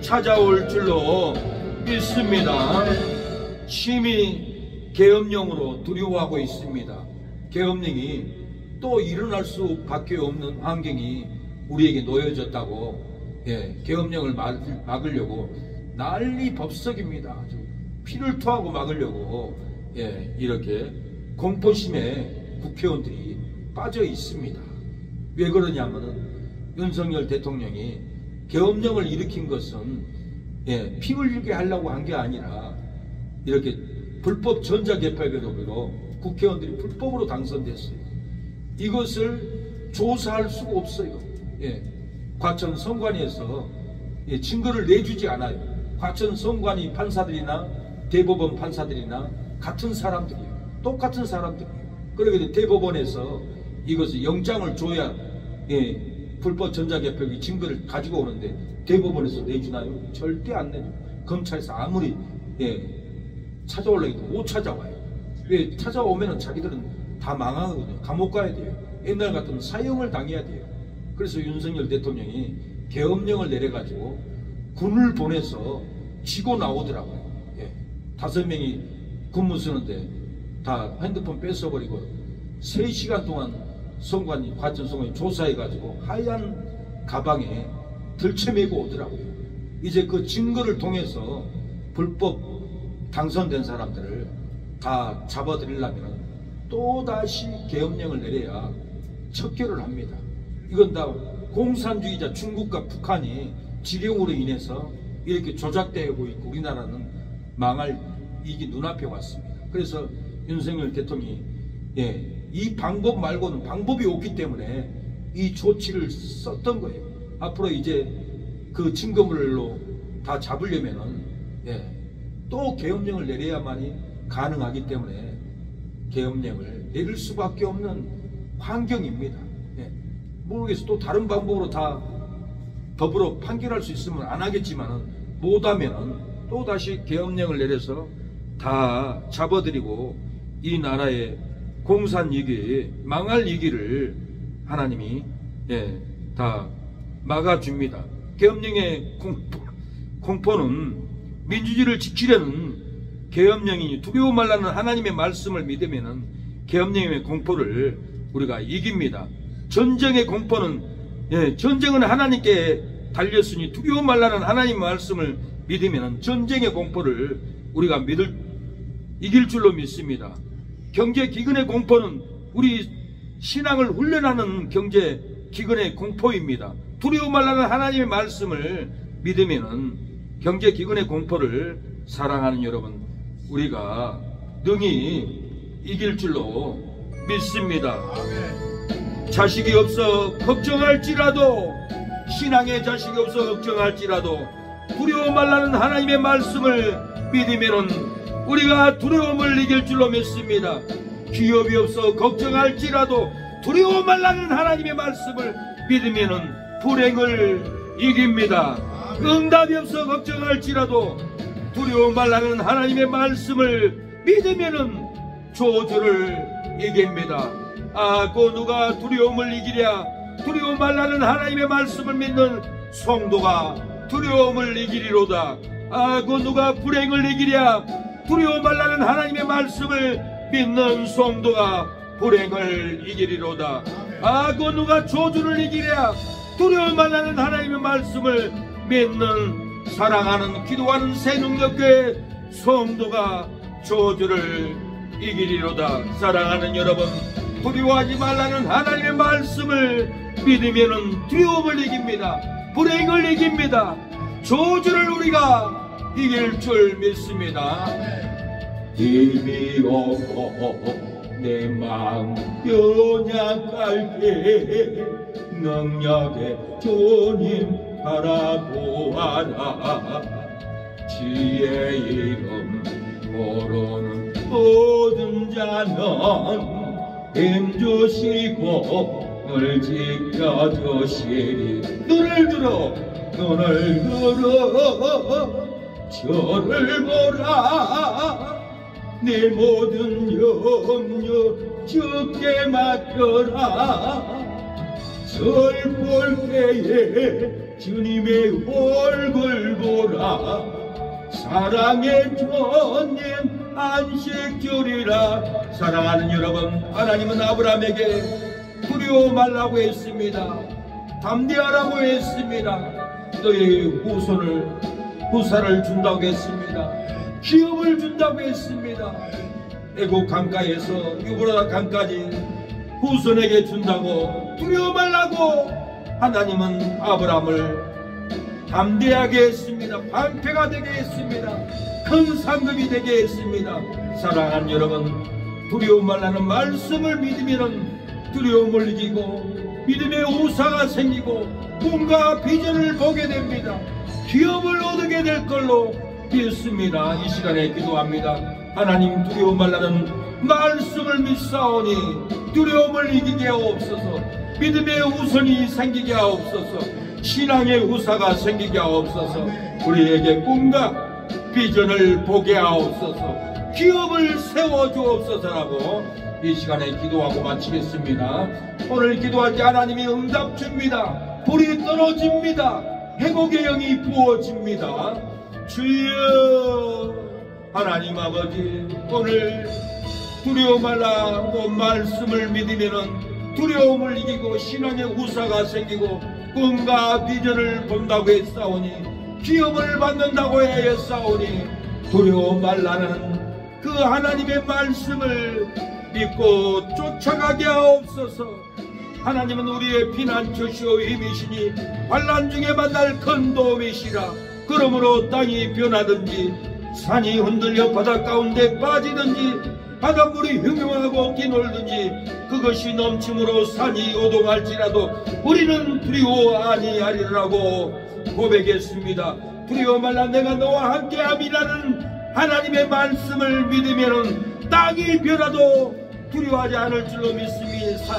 찾아올 줄로 믿습니다. 심히 계엄령으로 두려워하고 있습니다. 계엄령이 또 일어날 수밖에 없는 환경이 우리에게 놓여졌다고 계엄령을 막으려고 난리 법석입니다. 아주 피를 토하고 막으려고 이렇게 공포심에 국회의원들이 빠져 있습니다. 왜 그러냐면은 윤석열 대통령이 계엄령을 일으킨 것은 피 흘리게 하려고 한 게 아니라 이렇게 불법 전자개표로 국회의원들이 불법으로 당선됐어요. 이것을 조사할 수가 없어요. 과천 선관위에서 증거를 내주지 않아요. 과천 선관위 판사들이나 대법원 판사들이나 같은 사람들이에요. 똑같은 사람들이에요. 그러게 대법원에서 이것을 영장을 줘야 불법 전자개표기 증거를 가지고 오는데 대법원에서 내주나요? 절대 안 내죠. 검찰에서 아무리 찾아오려고 해도 못 찾아와요. 왜? 찾아오면은 자기들은 다 망하거든요. 감옥 가야 돼요. 옛날 같으면 사형을 당해야 돼요. 그래서 윤석열 대통령이 계엄령을 내려가지고 군을 보내서 치고 나오더라고요. 예. 5명이 근무 쓰는데 다 핸드폰 뺏어버리고 3시간 동안 선관위, 과천선관위 조사해가지고 하얀 가방에 들쳐매고 오더라고요. 이제 그 증거를 통해서 불법 당선된 사람들을 다 잡아들이려면 또다시 계엄령을 내려야 척결을 합니다. 이건 다 공산주의자 중국과 북한이 지령으로 인해서 이렇게 조작되고 있고 우리나라는 망할 이게 눈앞에 왔습니다. 그래서 윤석열 대통령이 이 방법 말고는 방법이 없기 때문에 이 조치를 썼던 거예요. 앞으로 이제 그 증거물로 다 잡으려면은 또 계엄령을 내려야만이 가능하기 때문에 계엄령을 내릴 수밖에 없는 환경입니다. 모르겠어. 또 다른 방법으로 다 더불어 판결할 수 있으면 안 하겠지만은 못하면은 또 다시 계엄령을 내려서 다 잡아들이고 이 나라의 공산위기, 망할 위기를 하나님이 다 막아줍니다. 계엄령의 공포는 민주주의를 지키려는 계엄령이니 두려워 말라는 하나님의 말씀을 믿으면은 계엄령의 공포를 우리가 이깁니다. 전쟁의 공포는 전쟁은 하나님께 달렸으니 두려워 말라는 하나님의 말씀을 믿으면은 전쟁의 공포를 우리가 이길 줄로 믿습니다. 경제 기근의 공포는 우리 신앙을 훈련하는 경제 기근의 공포입니다. 두려워 말라는 하나님의 말씀을 믿으면은 경제 기근의 공포를 사랑하는 여러분 우리가 능히 이길 줄로 믿습니다. 자식이 없어 걱정할지라도 신앙의 자식이 없어 걱정할지라도 두려워 말라는 하나님의 말씀을 믿으면은 우리가 두려움을 이길 줄로 믿습니다. 기업이 없어 걱정할지라도 두려워 말라는 하나님의 말씀을 믿으면은 불행을 이깁니다. 응답이 없어 걱정할지라도 두려워 말라는 하나님의 말씀을 믿으면은 저주를 이깁니다. 그 누가 두려움을 이기랴? 두려워 말라는 하나님의 말씀을 믿는 성도가 두려움을 이기리로다. 그 누가 불행을 이기랴? 두려워 말라는 하나님의 말씀을 믿는 성도가 불행을 이기리로다. 그 누가 저주를 이기랴? 두려워 말라는 하나님의 말씀을 믿는 사랑하는 기도하는 새능력교회 성도가 저주를 이기리로다. 사랑하는 여러분, 두려워하지 말라는 하나님의 말씀을 믿으면 두려움을 이깁니다. 불행을 이깁니다. 저주를 우리가 이길 줄 믿습니다. 힘이 없고 내 마음 연약할 때 능력의 주님 바라보아라. 지혜의 이름 모르는 모든 자는 힘주시고 늘 지켜주시리. 눈을 들어 저를 보라. 내 모든 염려 주께 맡겨라. 절 볼 때에 주님의 얼굴 보라. 사랑의 주님 안식주리라. 사랑하는 여러분, 하나님은 아브라함에게 두려워 말라고 했습니다. 담대하라고 했습니다. 너의 후사를 준다고 했습니다. 기업을 준다고 했습니다. 애국 강가에서 유브라다 강까지 후손에게 준다고 두려워 말라고 하나님은 아브라함을 담대하게 했습니다. 방패가 되게 했습니다. 큰 상급이 되게 했습니다. 사랑하는 여러분, 두려워 말라는 말씀을 믿으면 두려움을 이기고 믿음의 우사가 생기고 꿈과 비전을 보게 됩니다. 기업을 얻게 될 걸로 믿습니다. 이 시간에 기도합니다. 하나님, 두려워 말라는 말씀을 믿사오니 두려움을 이기게 하옵소서. 믿음의 우선이 생기게 하옵소서. 신앙의 우사가 생기게 하옵소서. 우리에게 꿈과 비전을 보게 하옵소서. 기업을 세워주옵소서라고 이 시간에 기도하고 마치겠습니다. 오늘 기도할 때 하나님이 응답 줍니다. 불이 떨어집니다. 회복의 영이 부어집니다. 주여 하나님 아버지, 오늘 두려워 말라고 말씀을 믿으면은 두려움을 이기고 신앙의 우사가 생기고 꿈과 비전을 본다고 했사오니 기업을 받는다고 했사오니 두려워 말라는 그 하나님의 말씀을 믿고 쫓아가게 하옵소서. 하나님은 우리의 피난처시오 힘이시니 환난 중에 만날 큰 도움이시라. 그러므로 땅이 변하든지 산이 흔들려 바다 가운데 빠지든지 바닷물이 흉흉하고 뛰놀든지 그것이 넘침으로 산이 요동할지라도 우리는 두려워 아니하리라고 고백했습니다. 두려워 말라 내가 너와 함께함이라는 하나님의 말씀을 믿으면은 땅이 변화도 두려워하지 않을 줄로 믿습니다.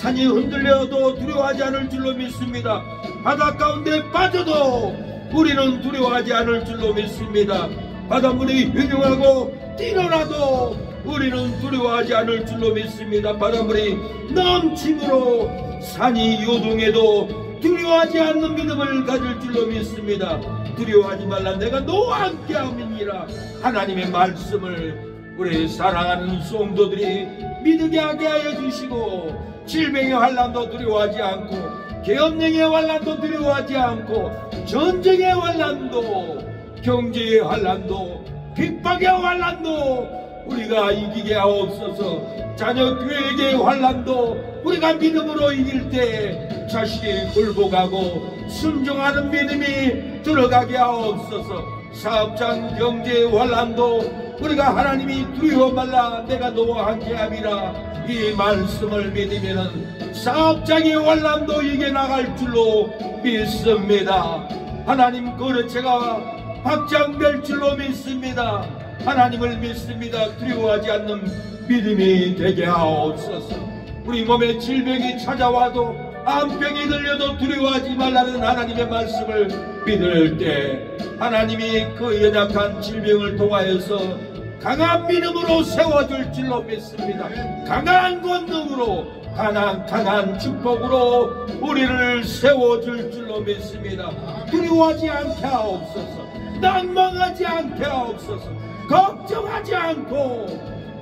산이 흔들려도 두려워하지 않을 줄로 믿습니다. 바다 가운데 빠져도 우리는 두려워하지 않을 줄로 믿습니다. 바닷물이 흉흉하고 뛰어나도 우리는 두려워하지 않을 줄로 믿습니다. 바닷물이 넘침으로 산이 요동해도 두려워하지 않는 믿음을 가질 줄로 믿습니다. 두려워하지 말라 내가 너와 함께함이니라. 하나님의 말씀을 우리 사랑하는 성도들이 믿게 하게 하여 주시고 질병의 환난도 두려워하지 않고 계엄령의 환난도 두려워하지 않고 전쟁의 환난도 경제의 환난도 핍박의 환난도 우리가 이기게 하옵소서. 자녀 교육의 환난도 우리가 믿음으로 이길 때 자식이 굴복하고 순종하는 믿음이 들어가게 하옵소서. 사업장 경제의 환난도 우리가 하나님이 두려워 말라 내가 너와 함께함이라 이 말씀을 믿으면은 사업장의 환난도 이겨나갈 줄로 믿습니다. 하나님 거래처가 확장될 줄로 믿습니다. 하나님을 믿습니다. 두려워하지 않는 믿음이 되게 하옵소서. 우리 몸에 질병이 찾아와도 암병이 들려도 두려워하지 말라는 하나님의 말씀을 믿을 때 하나님이 그 연약한 질병을 통하여서 강한 믿음으로 세워줄 줄로 믿습니다. 강한 권능으로 강한 축복으로 우리를 세워줄 줄로 믿습니다. 두려워하지 않게 하옵소서. 낭망하지 않게 하옵소서. 걱정하지 않고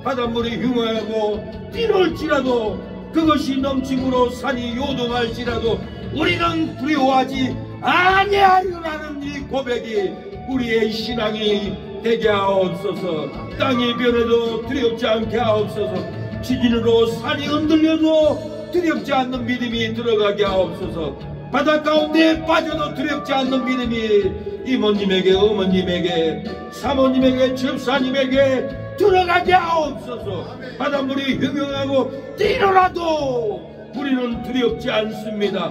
바닷물이 흉하고 뛰놀지라도 그것이 넘침으로 산이 요동할지라도 우리는 두려워하지 아니하리라는 이 고백이 우리의 신앙이 되게 하옵소서. 땅이 변해도 두렵지 않게 하옵소서. 지진으로 산이 흔들려도 두렵지 않는 믿음이 들어가게 하옵소서. 바다 가운데 빠져도 두렵지 않는 믿음이 이모님에게 어머님에게 사모님에게 집사님에게 들어가게 하옵소서. 바닷물이 흉흉하고 뛰어나도 우리는 두렵지 않습니다.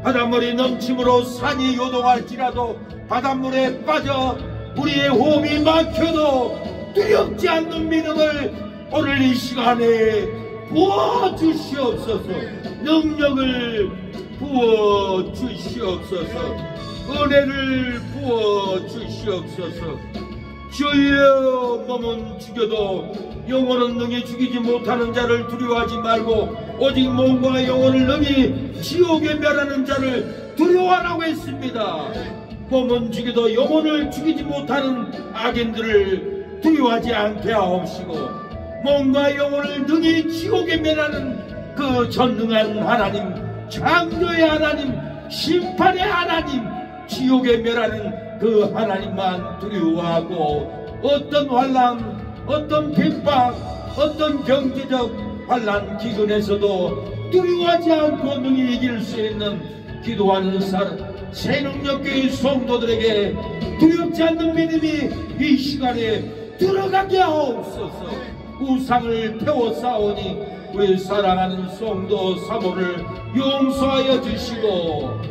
바닷물이 넘침으로 산이 요동할지라도 바닷물에 빠져 우리의 호흡이 막혀도 두렵지 않는 믿음을 오늘 이 시간에 부어주시옵소서. 능력을 부어주시옵소서. 은혜를 부어주시옵소서. 주여 몸은 죽여도 영혼은 능히 죽이지 못하는 자를 두려워하지 말고 오직 몸과 영혼을 능히 지옥에 멸하는 자를 두려워하라고 했습니다. 몸은 죽여도 영혼을 죽이지 못하는 악인들을 두려워하지 않게 하옵시고 몸과 영혼을 능히 지옥에 멸하는 그 전능한 하나님, 창조의 하나님, 심판의 하나님, 지옥에 멸하는 그 하나님만 두려워하고 어떤 환난, 어떤 핍박, 어떤 경제적 환난 기근에서도 두려워하지 않고 능히 이길 수 있는 기도하는 새능력교회 성도들에게 두렵지 않는 믿음이 이 시간에 들어가게 하옵소서. 우상을 태워 싸우니 우리 사랑하는 성도 사모를 용서하여 주시고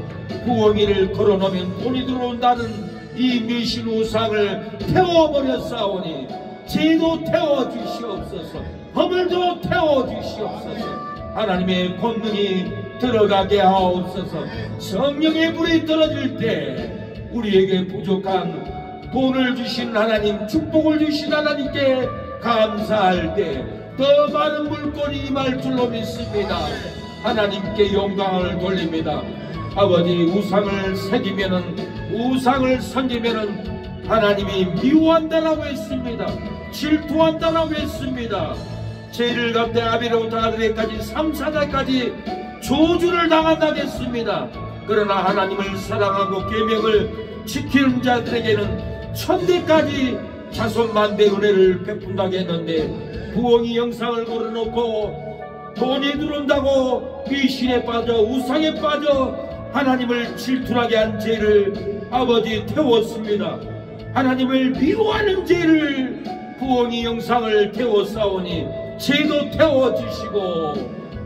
부엉이를 걸어놓으면 돈이 들어온다는 이 미신 우상을 태워버려 싸우니 죄도 태워주시옵소서. 허물도 태워주시옵소서. 하나님의 권능이 들어가게 하옵소서. 성령의 불이 떨어질 때 우리에게 부족한 돈을 주신 하나님, 축복을 주신 하나님께 감사할 때 더 많은 물건이 임할 줄로 믿습니다. 하나님께 영광을 돌립니다. 아버지, 우상을 섬기면은 하나님이 미워한다라고 했습니다. 질투한다라고 했습니다. 죄를 갚되 아비로부터 아들에까지 3사대까지 저주를 당한다고 했습니다. 그러나 하나님을 사랑하고 계명을 지키는 자들에게는 천대까지 자손만대 은혜를 베푼다고 했는데, 부엉이 형상을 걸어놓고 돈이 들어온다고 미신에 빠져 우상에 빠져 하나님을 질투하게 한 죄를 아버지 태웠습니다. 하나님을 미워하는 죄를 부엉이 형상을 태웠사오니 죄도 태워주시고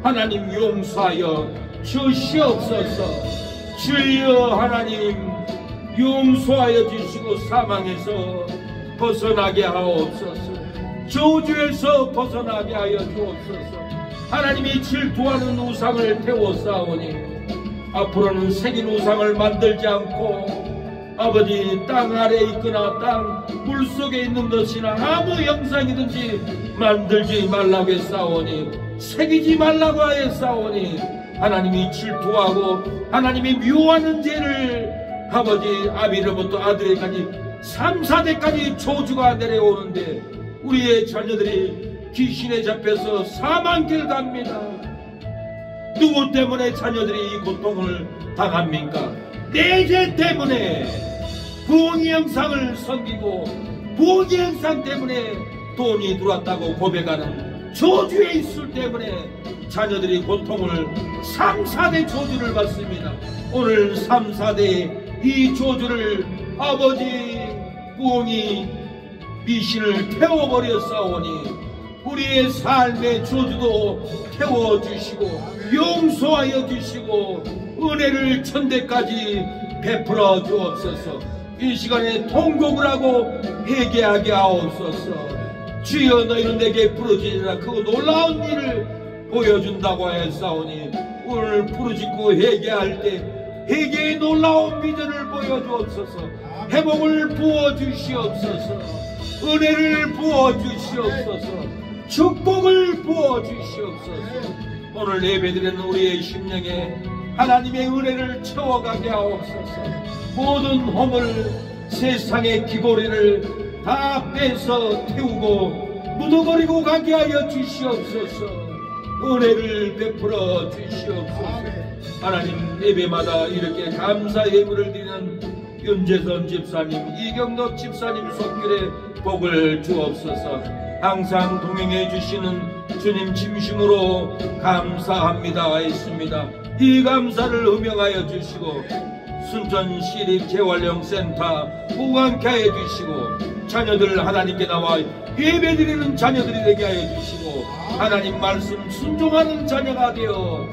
하나님 용서하여 주시옵소서. 주여 하나님 용서하여 주시고 사망에서 벗어나게 하옵소서. 저주에서 벗어나게 하여 주옵소서. 하나님이 질투하는 우상을 태워싸우니 앞으로는 새긴 우상을 만들지 않고 아버지, 땅 아래에 있거나 땅 물속에 있는 것이나 아무 형상이든지 만들지 말라고 했사오니, 새기지 말라고 했사오니, 하나님이 질투하고 하나님이 미워하는 죄를 아버지 아비로부터 아들에까지 3사대까지 저주가 내려오는데 우리의 자녀들이 귀신에 잡혀서 사망길 갑니다. 누구 때문에 자녀들이 이 고통을 당합니까? 내 죄 때문에. 부엉이 형상을 섬기고 부엉이 형상 때문에 돈이 들어왔다고 고백하는 저주에 있을 때문에 자녀들이 고통을 3,4대 저주를 받습니다. 오늘 3,4대 이 저주를 아버지 부엉이 미신을 태워버렸사오니 우리의 삶의 저주도 태워주시고 용서하여 주시고 은혜를 천대까지 베풀어 주옵소서. 이 시간에 통곡을 하고 회개하게 하옵소서. 주여, 너희는 내게 부르짖으라. 그 놀라운 일을 보여준다고 했사오니 오늘 부르짖고 회개할 때 회개의 놀라운 비전을 보여주옵소서. 회복을 부어주시옵소서. 은혜를 부어주시옵소서. 축복을 부어주시옵소서. 오늘 예배드리는 우리의 심령에 하나님의 은혜를 채워가게 하옵소서. 모든 허물, 세상의 귀고리를 다 빼서 태우고 묻어버리고 가게 하여 주시옵소서. 은혜를 베풀어 주시옵소서. 하나님, 예배마다 이렇게 감사 예물을 드리는 윤재선 집사님, 이경덕 집사님 손길에 복을 주옵소서. 항상 동행해 주시는 주님 진심으로 감사합니다 했습니다. 이 감사를 음영하여 주시고 순천 시립재활용센터 보관케 해 주시고 자녀들 하나님께 나와 예배드리는 자녀들이 되게 하여 주시고 하나님 말씀 순종하는 자녀가 되어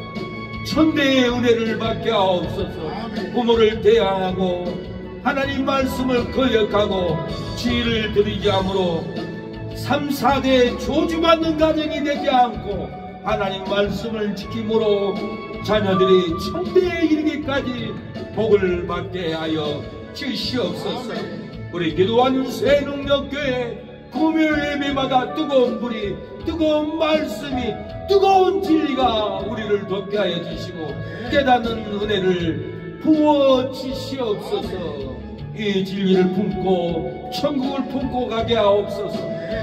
천대의 은혜를 받게 하옵소서. 부모를 대항하고 하나님 말씀을 거역하고 지혜를 드리지 않으므로 3, 4대 조주받는 가정이 되지 않고 하나님 말씀을 지킴으로 자녀들이 천대에 이르기까지 복을 받게 하여 주시옵소서. 우리 기도하는 새능력교회 금요일 예배마다 뜨거운 불이, 뜨거운 말씀이, 뜨거운 진리가 우리를 덮게 하여 주시고 깨닫는 은혜를 부어 주시옵소서. 이 진리를 품고 천국을 품고 가게 하옵소서.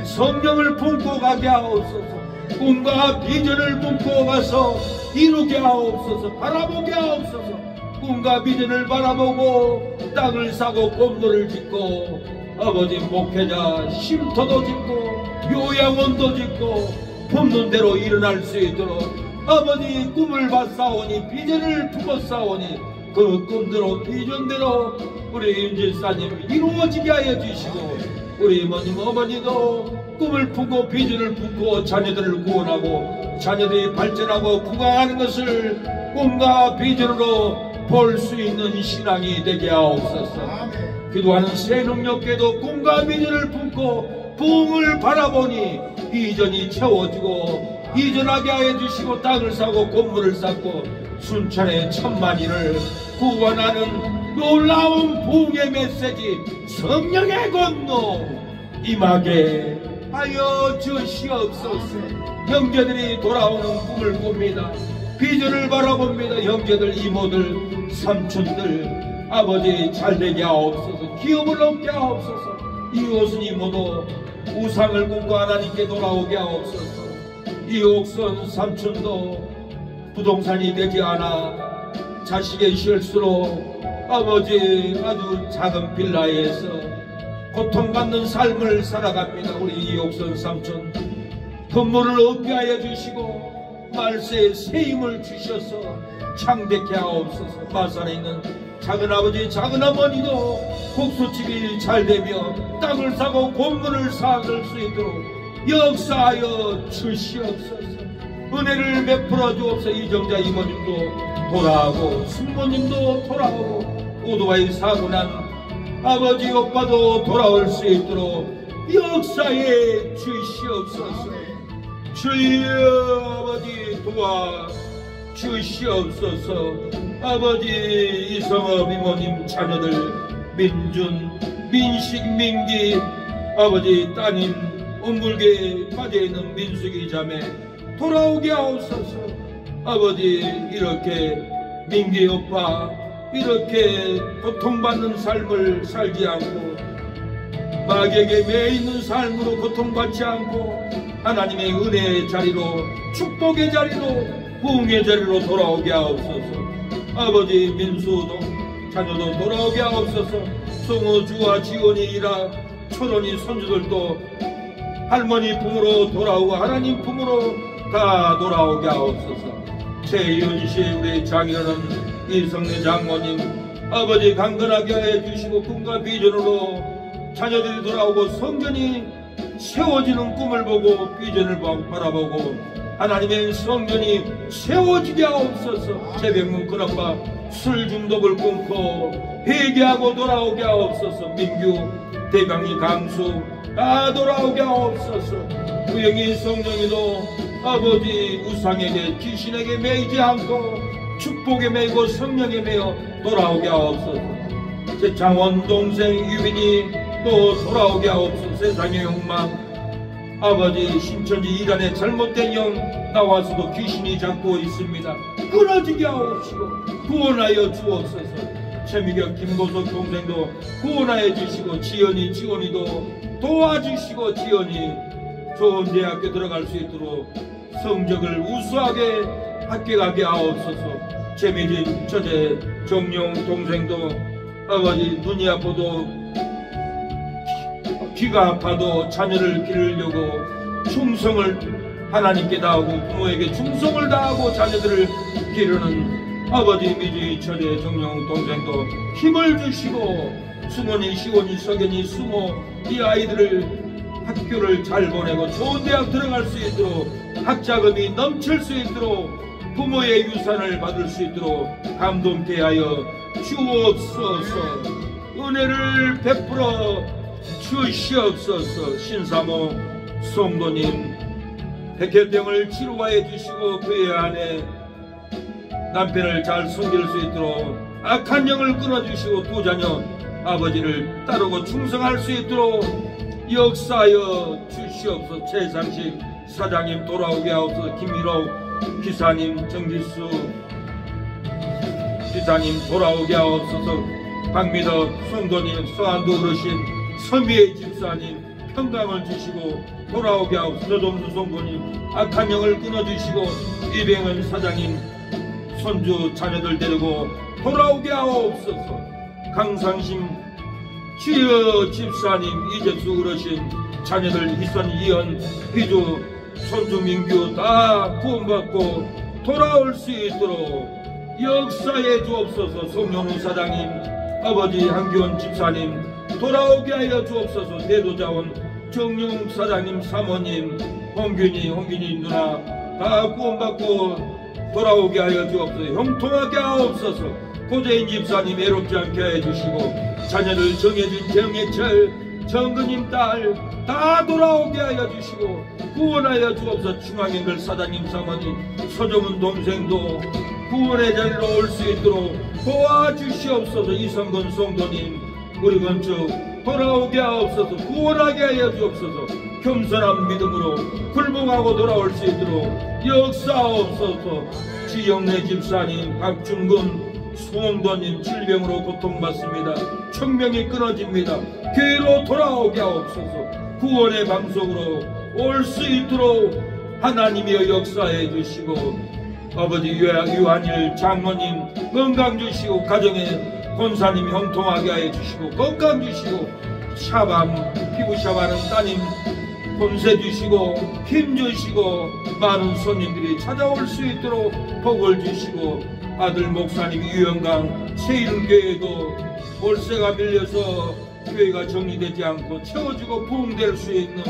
성령을 품고 가게 하옵소서. 꿈과 비전을 품고 가서 이루게 하옵소서. 바라보게 하옵소서. 꿈과 비전을 바라보고 땅을 사고 건물을 짓고 아버지 목회자 쉼터도 짓고 요양원도 짓고 품는 대로 일어날 수 있도록 아버지 꿈을 봤사오니 비전을 품었사오니 그 꿈대로 비전대로 우리 윤집사님 이루어지게 하여 주시고 우리 이모님 어머니도 꿈을 품고 비전을 품고 자녀들을 구원하고 자녀들이 발전하고 구강하는 것을 꿈과 비전으로 볼 수 있는 신앙이 되게 하옵소서. 기도하는 새능력교회도 꿈과 비전을 품고 부흥을 바라보니 이전이 채워지고 이전하게 하여 주시고 땅을 사고 건물을 쌓고 순천의 천만인을 구원하는 놀라운 부흥의 메시지 성령의 권능 임하게 하여 주시옵소서. 형제들이 돌아오는 꿈을 꿉니다. 비전을 바라봅니다. 형제들, 이모들, 삼촌들, 아버지 잘되게 하옵소서. 기업을 얻게 하옵소서. 이웃은 이모도 우상을 꿈고 하나님께 돌아오게 하옵소서. 이옥선 삼촌도 부동산이 되지 않아 자식의 실수로 아버지 아주 작은 빌라에서 고통받는 삶을 살아갑니다. 우리 이옥선 삼촌 건물을 얻게 하여 주시고 말세에 새 힘을 주셔서 창대케 하옵소서. 마산에 있는 작은아버지 작은어머니도 국수집이 잘되며 땅을 사고 건물을 사들 수 있도록 역사하여 주시옵소서. 은혜를 베풀어 주옵소서. 이정자 이모님도 돌아오고 숙모님도 돌아오고 오토바이 사고 난 아버지 오빠도 돌아올 수 있도록 역사해 주시옵소서. 주여 아버지 도와 주시옵소서. 아버지 이성업 이모님 자녀들 민준, 민식, 민기 아버지 따님 은불계에 빠져있는 민숙이 자매 돌아오게 하옵소서. 아버지 이렇게 민기 오빠 이렇게 고통받는 삶을 살지 않고 마귀에게 매여있는 삶으로 고통받지 않고 하나님의 은혜의 자리로 축복의 자리로 부흥의 자리로 돌아오게 하옵소서. 아버지 민수도 자녀도 돌아오게 하옵소서. 송우주와 지원이라 초론이 손주들도 할머니 품으로 돌아오고 하나님 품으로 다 돌아오게 하옵소서. 최윤씨 우리 장인어른 이성래 장모님 아버지 강건하게 해주시고 꿈과 비전으로 자녀들이 돌아오고 성전이 세워지는 꿈을 보고 비전을 바라보고 하나님의 성전이 세워지게 하옵소서. 새벽문 큰아빠 술 중독을 끊고 회개하고 돌아오게 하옵소서. 민규 대강이 강수 다 돌아오게 하옵소서. 우영이 성령이도 아버지 우상에게 귀신에게 매이지 않고 축복에 매이고 성령에 매여 돌아오게 하옵소서. 제 장원 동생 유빈이 또 돌아오게 하옵소서. 세상의 욕망 아버지 신천지 이단의 잘못된 영 나와서도 귀신이 잡고 있습니다. 끊어지게 하옵시고 구원하여 주옵소서. 최미경 김고석 동생도 구원하여 주시고 지원이도 도와주시고 지원이 좋은 대학교 들어갈 수 있도록 성적을 우수하게 합격하게 하옵소서. 최미진 처제 정용 동생도 아버지 눈이 아파도 귀가 아파도 자녀를 기르려고 충성을 하나님께 다하고 부모에게 충성을 다하고 자녀들을 기르는 아버지 미주이 처제 정용 동생도 힘을 주시고 수mon이 시원이 석연이 수모 이 아이들을 학교를 잘 보내고 좋은 대학 들어갈 수 있도록 학자금이 넘칠 수 있도록 부모의 유산을 받을 수 있도록 감동케 하여 주옵소서. 은혜를 베풀어 주시옵소서. 신사모 성도님 백혈병을 치료하여 주시고 그의 아내 남편을 잘 섬길 수 있도록 악한 영을 끊어주시고 두 자녀 아버지를 따르고 충성할 수 있도록 역사하여 주시옵소서. 최상식 사장님 돌아오게 하옵소서. 김일옥 기사님 정기수 기사님 돌아오게 하옵소서. 박미덕 성도님 서한도 어르신 서미의 집사님 평강을 주시고 돌아오게 하옵소서. 조dom수 성도님 악한 영을 끊어주시고 이병헌 사장님 손주 자녀들 데리고 돌아오게 하옵소서. 강상심 주여 집사님 이재수 어르신 자녀들 희선 이현 희주 손주 민규 다 구원받고 돌아올 수 있도록 역사해 주옵소서. 송영훈 사장님 아버지 한기원 집사님 돌아오게 하여 주옵소서. 대도자원 정용 사장님 사모님 홍균이 누나 다 구원받고 돌아오게 하여 주옵소서. 형통하게 하옵소서. 고재인 집사님 애롭지 않게 해주시고 자녀들 정해진 정해철 정근님 딸 다 돌아오게 하여 주시고 구원하여 주옵소서. 중앙연결 사장님 사모님 서정은 동생도 구원의 자리로 올 수 있도록 도와주시옵소서. 이성근 성도님 우리 건축 돌아오게 하옵소서. 구원하게 하여 주옵소서. 겸손한 믿음으로 굴복한 형통하고 돌아올 수 있도록 역사하옵소서. 지영래 집사님, 박준근, 송원도님 질병으로 고통받습니다. 청명이 끊어집니다. 교회로 돌아오게 하옵소서. 구원의 방송으로 올 수 있도록 하나님이여 역사해 주시고, 아버지 유한일 장로님 건강 주시고, 가정에 권사님 형통하게 해 주시고, 건강 주시고, 피부 샤바는 따님 본세 주시고, 힘 주시고, 많은 손님들이 찾아올 수 있도록 복을 주시고, 아들 목사님 유영강 세일교회도 월세가 밀려서 교회가 정리되지 않고 채워주고 부흥될 수 있는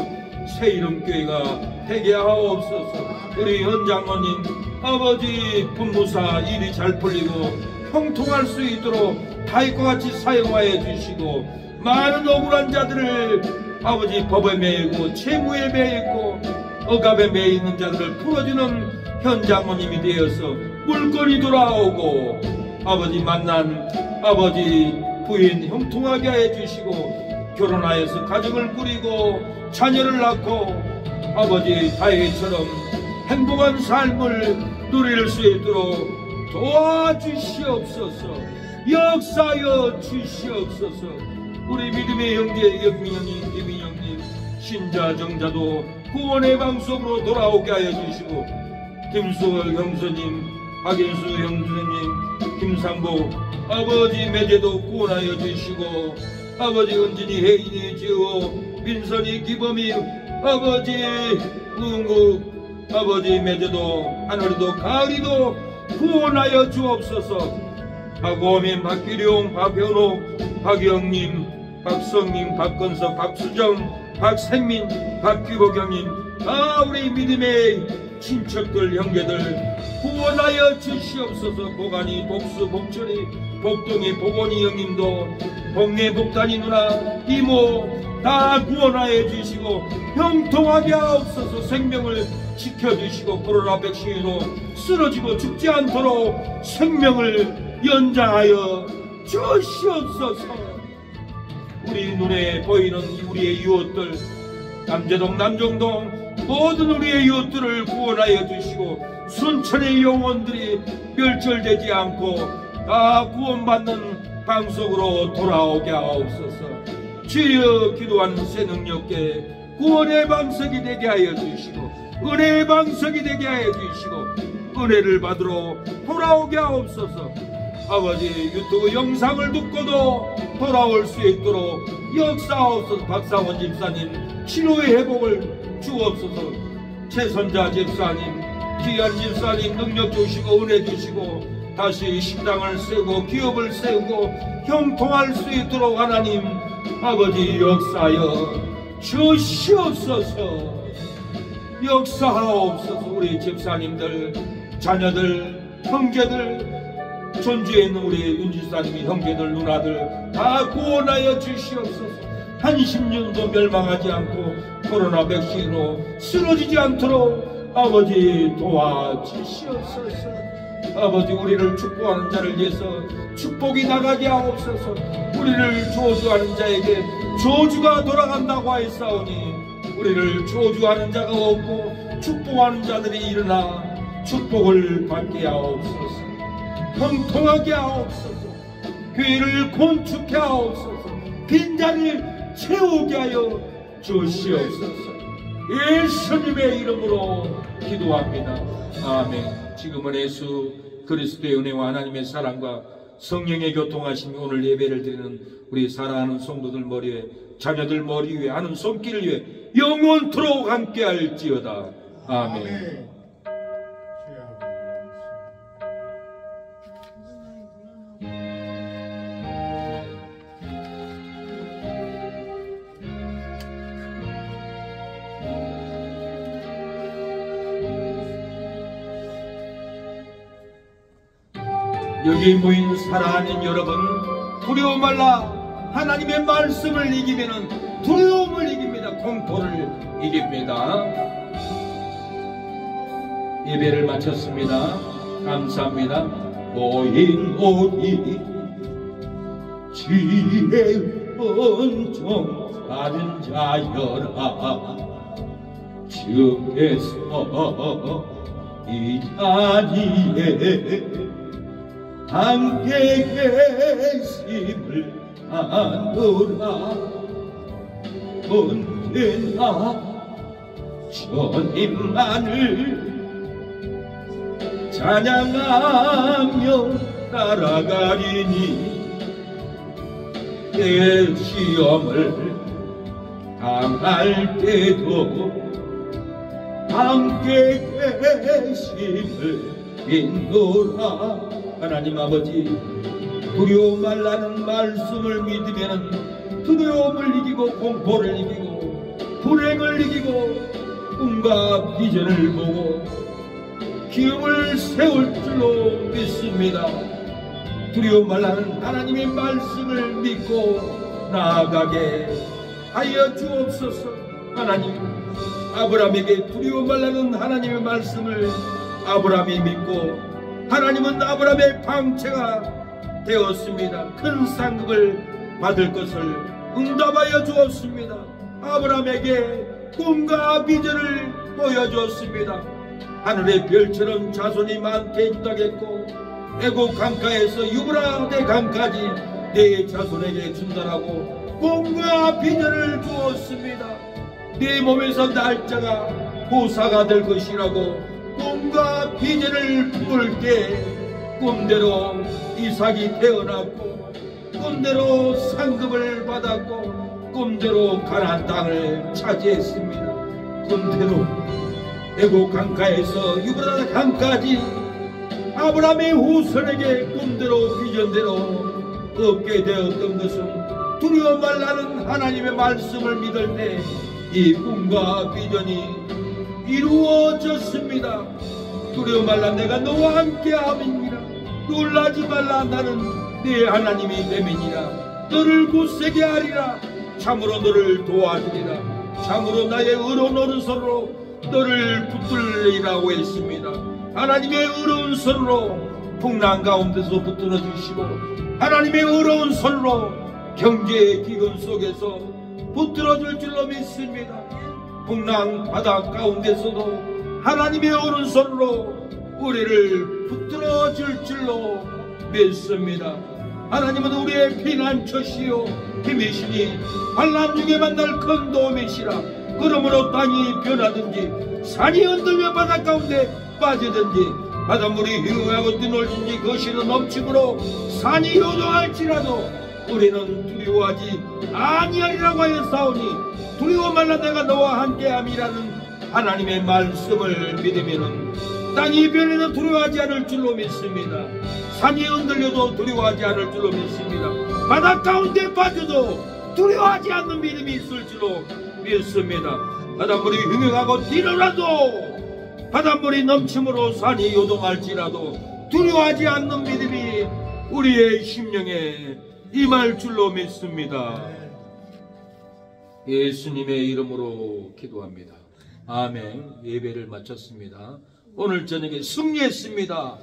세이름교회가 되게 하옵소서. 우리 현장로님 아버지 분무사 일이 잘 풀리고 형통할 수 있도록 다윗과 같이 사용하여 주시고, 많은 억울한 자들을 아버지 법에 매이고 채무에 매이고 억압에 매이는 자들을 풀어주는 현장로님이 되어서 물건이 돌아오고, 아버지 만난 아버지 부인 형통하게 해주시고, 결혼하여서 가정을 꾸리고 자녀를 낳고 아버지 다윗처럼 행복한 삶을 누릴 수 있도록 도와주시옵소서. 역사여 주시옵소서. 우리 믿음의 형제 영민형님, 김인형님, 신자 정자도 구원의 방송으로 돌아오게 하여 주시고, 김수월 형수님, 박인수 형수님, 김상복 아버지 매제도 구원하여 주시고, 아버지 은진이 혜인이 지어 민선이 기범이 아버지 우국 아버지 매제도 하늘이도 가을이도 구원하여 주옵소서. 박오민, 박기룡, 박현옥, 박영님, 박성민, 박건석, 박수정, 박생민, 박규복형님, 우리 믿음의 친척들 형제들 구원하여 주시옵소서. 보관이, 복수, 복철이, 복동이, 보건이 형님도, 복내, 복단이 누나, 이모 다 구원하여 주시고 형통하게 하옵소서. 생명을 지켜주시고 코로나 백신으로 쓰러지고 죽지 않도록 생명을 연장하여 주시옵소서. 우리 눈에 보이는 우리의 이웃들, 남재동, 남정동 모든 우리의 이웃들을 구원하여 주시고, 순천의 영혼들이 멸절되지 않고 다 구원받는 방송으로 돌아오게 하옵소서. 주여 기도하는 새 능력계 구원의 방석이 되게 하여 주시고, 은혜의 방석이 되게 하여 주시고, 은혜를 받으러 돌아오게 하옵소서. 아버지 유튜브 영상을 듣고도 돌아올 수 있도록 역사하옵소서. 박상원 집사님 치료의 회복을 주옵소서. 최선자 집사님, 귀한 집사님 능력 주시고 은혜 주시고 다시 식당을 세우고 기업을 세우고 형통할 수 있도록 하나님 아버지 역사하여 주시옵소서. 역사하옵소서. 우리 집사님들, 자녀들, 형제들, 전주에 있는 우리 윤집사님이 형제들, 누나들 다 구원하여 주시옵소서. 한심년도 멸망하지 않고 코로나 백신으로 쓰러지지 않도록 아버지 도와주시옵소서. 아버지 우리를 축복하는 자를 위해서 축복이 나가게 하옵소서. 우리를 저주하는 자에게 저주가 돌아간다고 하였사오니 우리를 저주하는 자가 없고 축복하는 자들이 일어나 축복을 받게 하옵소서. 형통하게 하옵소서. 교회를 건축해 하옵소서. 빈자리를 채우게 하여 주시옵소서. 예수님의 이름으로 기도합니다. 아멘. 지금은 예수 그리스도의 은혜와 하나님의 사랑과 성령의 교통하심이 오늘 예배를 드리는 우리 사랑하는 성도들 머리 위에, 자녀들 머리 위에, 하는 손길 위에 영원토록 함께 할지어다. 아멘. 여기 모인 사랑하는 여러분, 두려워 말라. 하나님의 말씀을 이기면은 두려움을 이깁니다. 공포를 이깁니다. 예배를 마쳤습니다. 감사합니다. 모인 오니 지혜 은총 받은 자여라. 주께서 이 자리에 함께 계심을 아노라. 언제나 주님만을 찬양하며 따라가리니 내 시험을 당할 때도 함께 계심을 믿노라. 하나님 아버지, 두려움 말라는 말씀을 믿으면 두려움을 이기고 공포를 이기고 불행을 이기고 꿈과 비전을 보고 기업을 세울 줄로 믿습니다. 두려움 말라는 하나님의 말씀을 믿고 나아가게 하여 주옵소서. 하나님, 아브라함에게 두려움 말라는 하나님의 말씀을 아브라함이 믿고 하나님은 아브라함의 방체가 되었습니다. 큰 상급을 받을 것을 응답하여 주었습니다. 아브라함에게 꿈과 비전을 보여주었습니다. 하늘의 별처럼 자손이 많게 있다겠고 애국 강가에서 유브라데 강까지 내 자손에게 준다라고 꿈과 비전을 주었습니다. 내 몸에서 날짜가 호사가 될 것이라고 꿈과 비전을 부을 때 꿈대로 이삭이 태어났고 꿈대로 상급을 받았고 꿈대로 가나안 땅을 차지했습니다. 꿈대로 애국 강가에서 유브라데 강까지 아브라함의 후손에게 꿈대로 비전대로 얻게 되었던 것은 두려워 말라는 하나님의 말씀을 믿을 때 이 꿈과 비전이 이루어졌습니다. 두려워 말라, 내가 너와 함께함이니라. 놀라지 말라, 나는 네 하나님이 됨이니라. 너를 굳세게 하리라. 참으로 너를 도와주리라. 참으로 나의 의로운 오른손으로 너를 붙들리라고 했습니다. 하나님의 의로운 손으로 풍랑 가운데서 붙들어 주시고 하나님의 의로운 손으로 경제의 기근 속에서 붙들어 줄 줄로 믿습니다. 풍랑 바다 가운데서도 하나님의 오른손으로 우리를 붙들어 줄 줄로 믿습니다. 하나님은 우리의 피난처시요 힘이시니 환난 중에 만날 큰 도움이시라. 그러므로 땅이 변하든지 산이 흔들며 바다 가운데 빠지든지 바닷물이 휘황하고 뛰놀든지 거실은 넘침으로 산이 요동할지라도 우리는 두려워하지 아니하리라고 하여 싸우니 두려워 말라, 내가 너와 함께함이라는 하나님의 말씀을 믿으면 땅이 변해도 두려워하지 않을 줄로 믿습니다. 산이 흔들려도 두려워하지 않을 줄로 믿습니다. 바다 가운데 빠져도 두려워하지 않는 믿음이 있을 줄로 믿습니다. 바닷물이 흉흉하고 뛰놀아도 바닷물이 넘침으로 산이 요동할지라도 두려워하지 않는 믿음이 우리의 심령에 임할 줄로 믿습니다. 예수님의 이름으로 기도합니다. 아멘. 예배를 마쳤습니다. 오늘 저녁에 승리했습니다.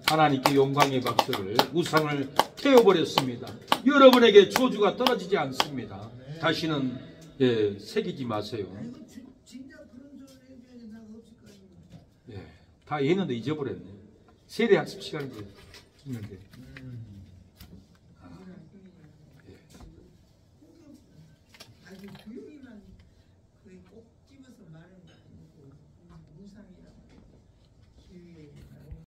하나님께 영광의 박수를, 우상을 태워버렸습니다. 여러분에게 저주가 떨어지지 않습니다. 다시는 새기지 마세요. 진짜 그런 소리 얘기하지 나가 없을 거예요. 다 했는데 잊어버렸네. 세례 학습 시간이 있는데.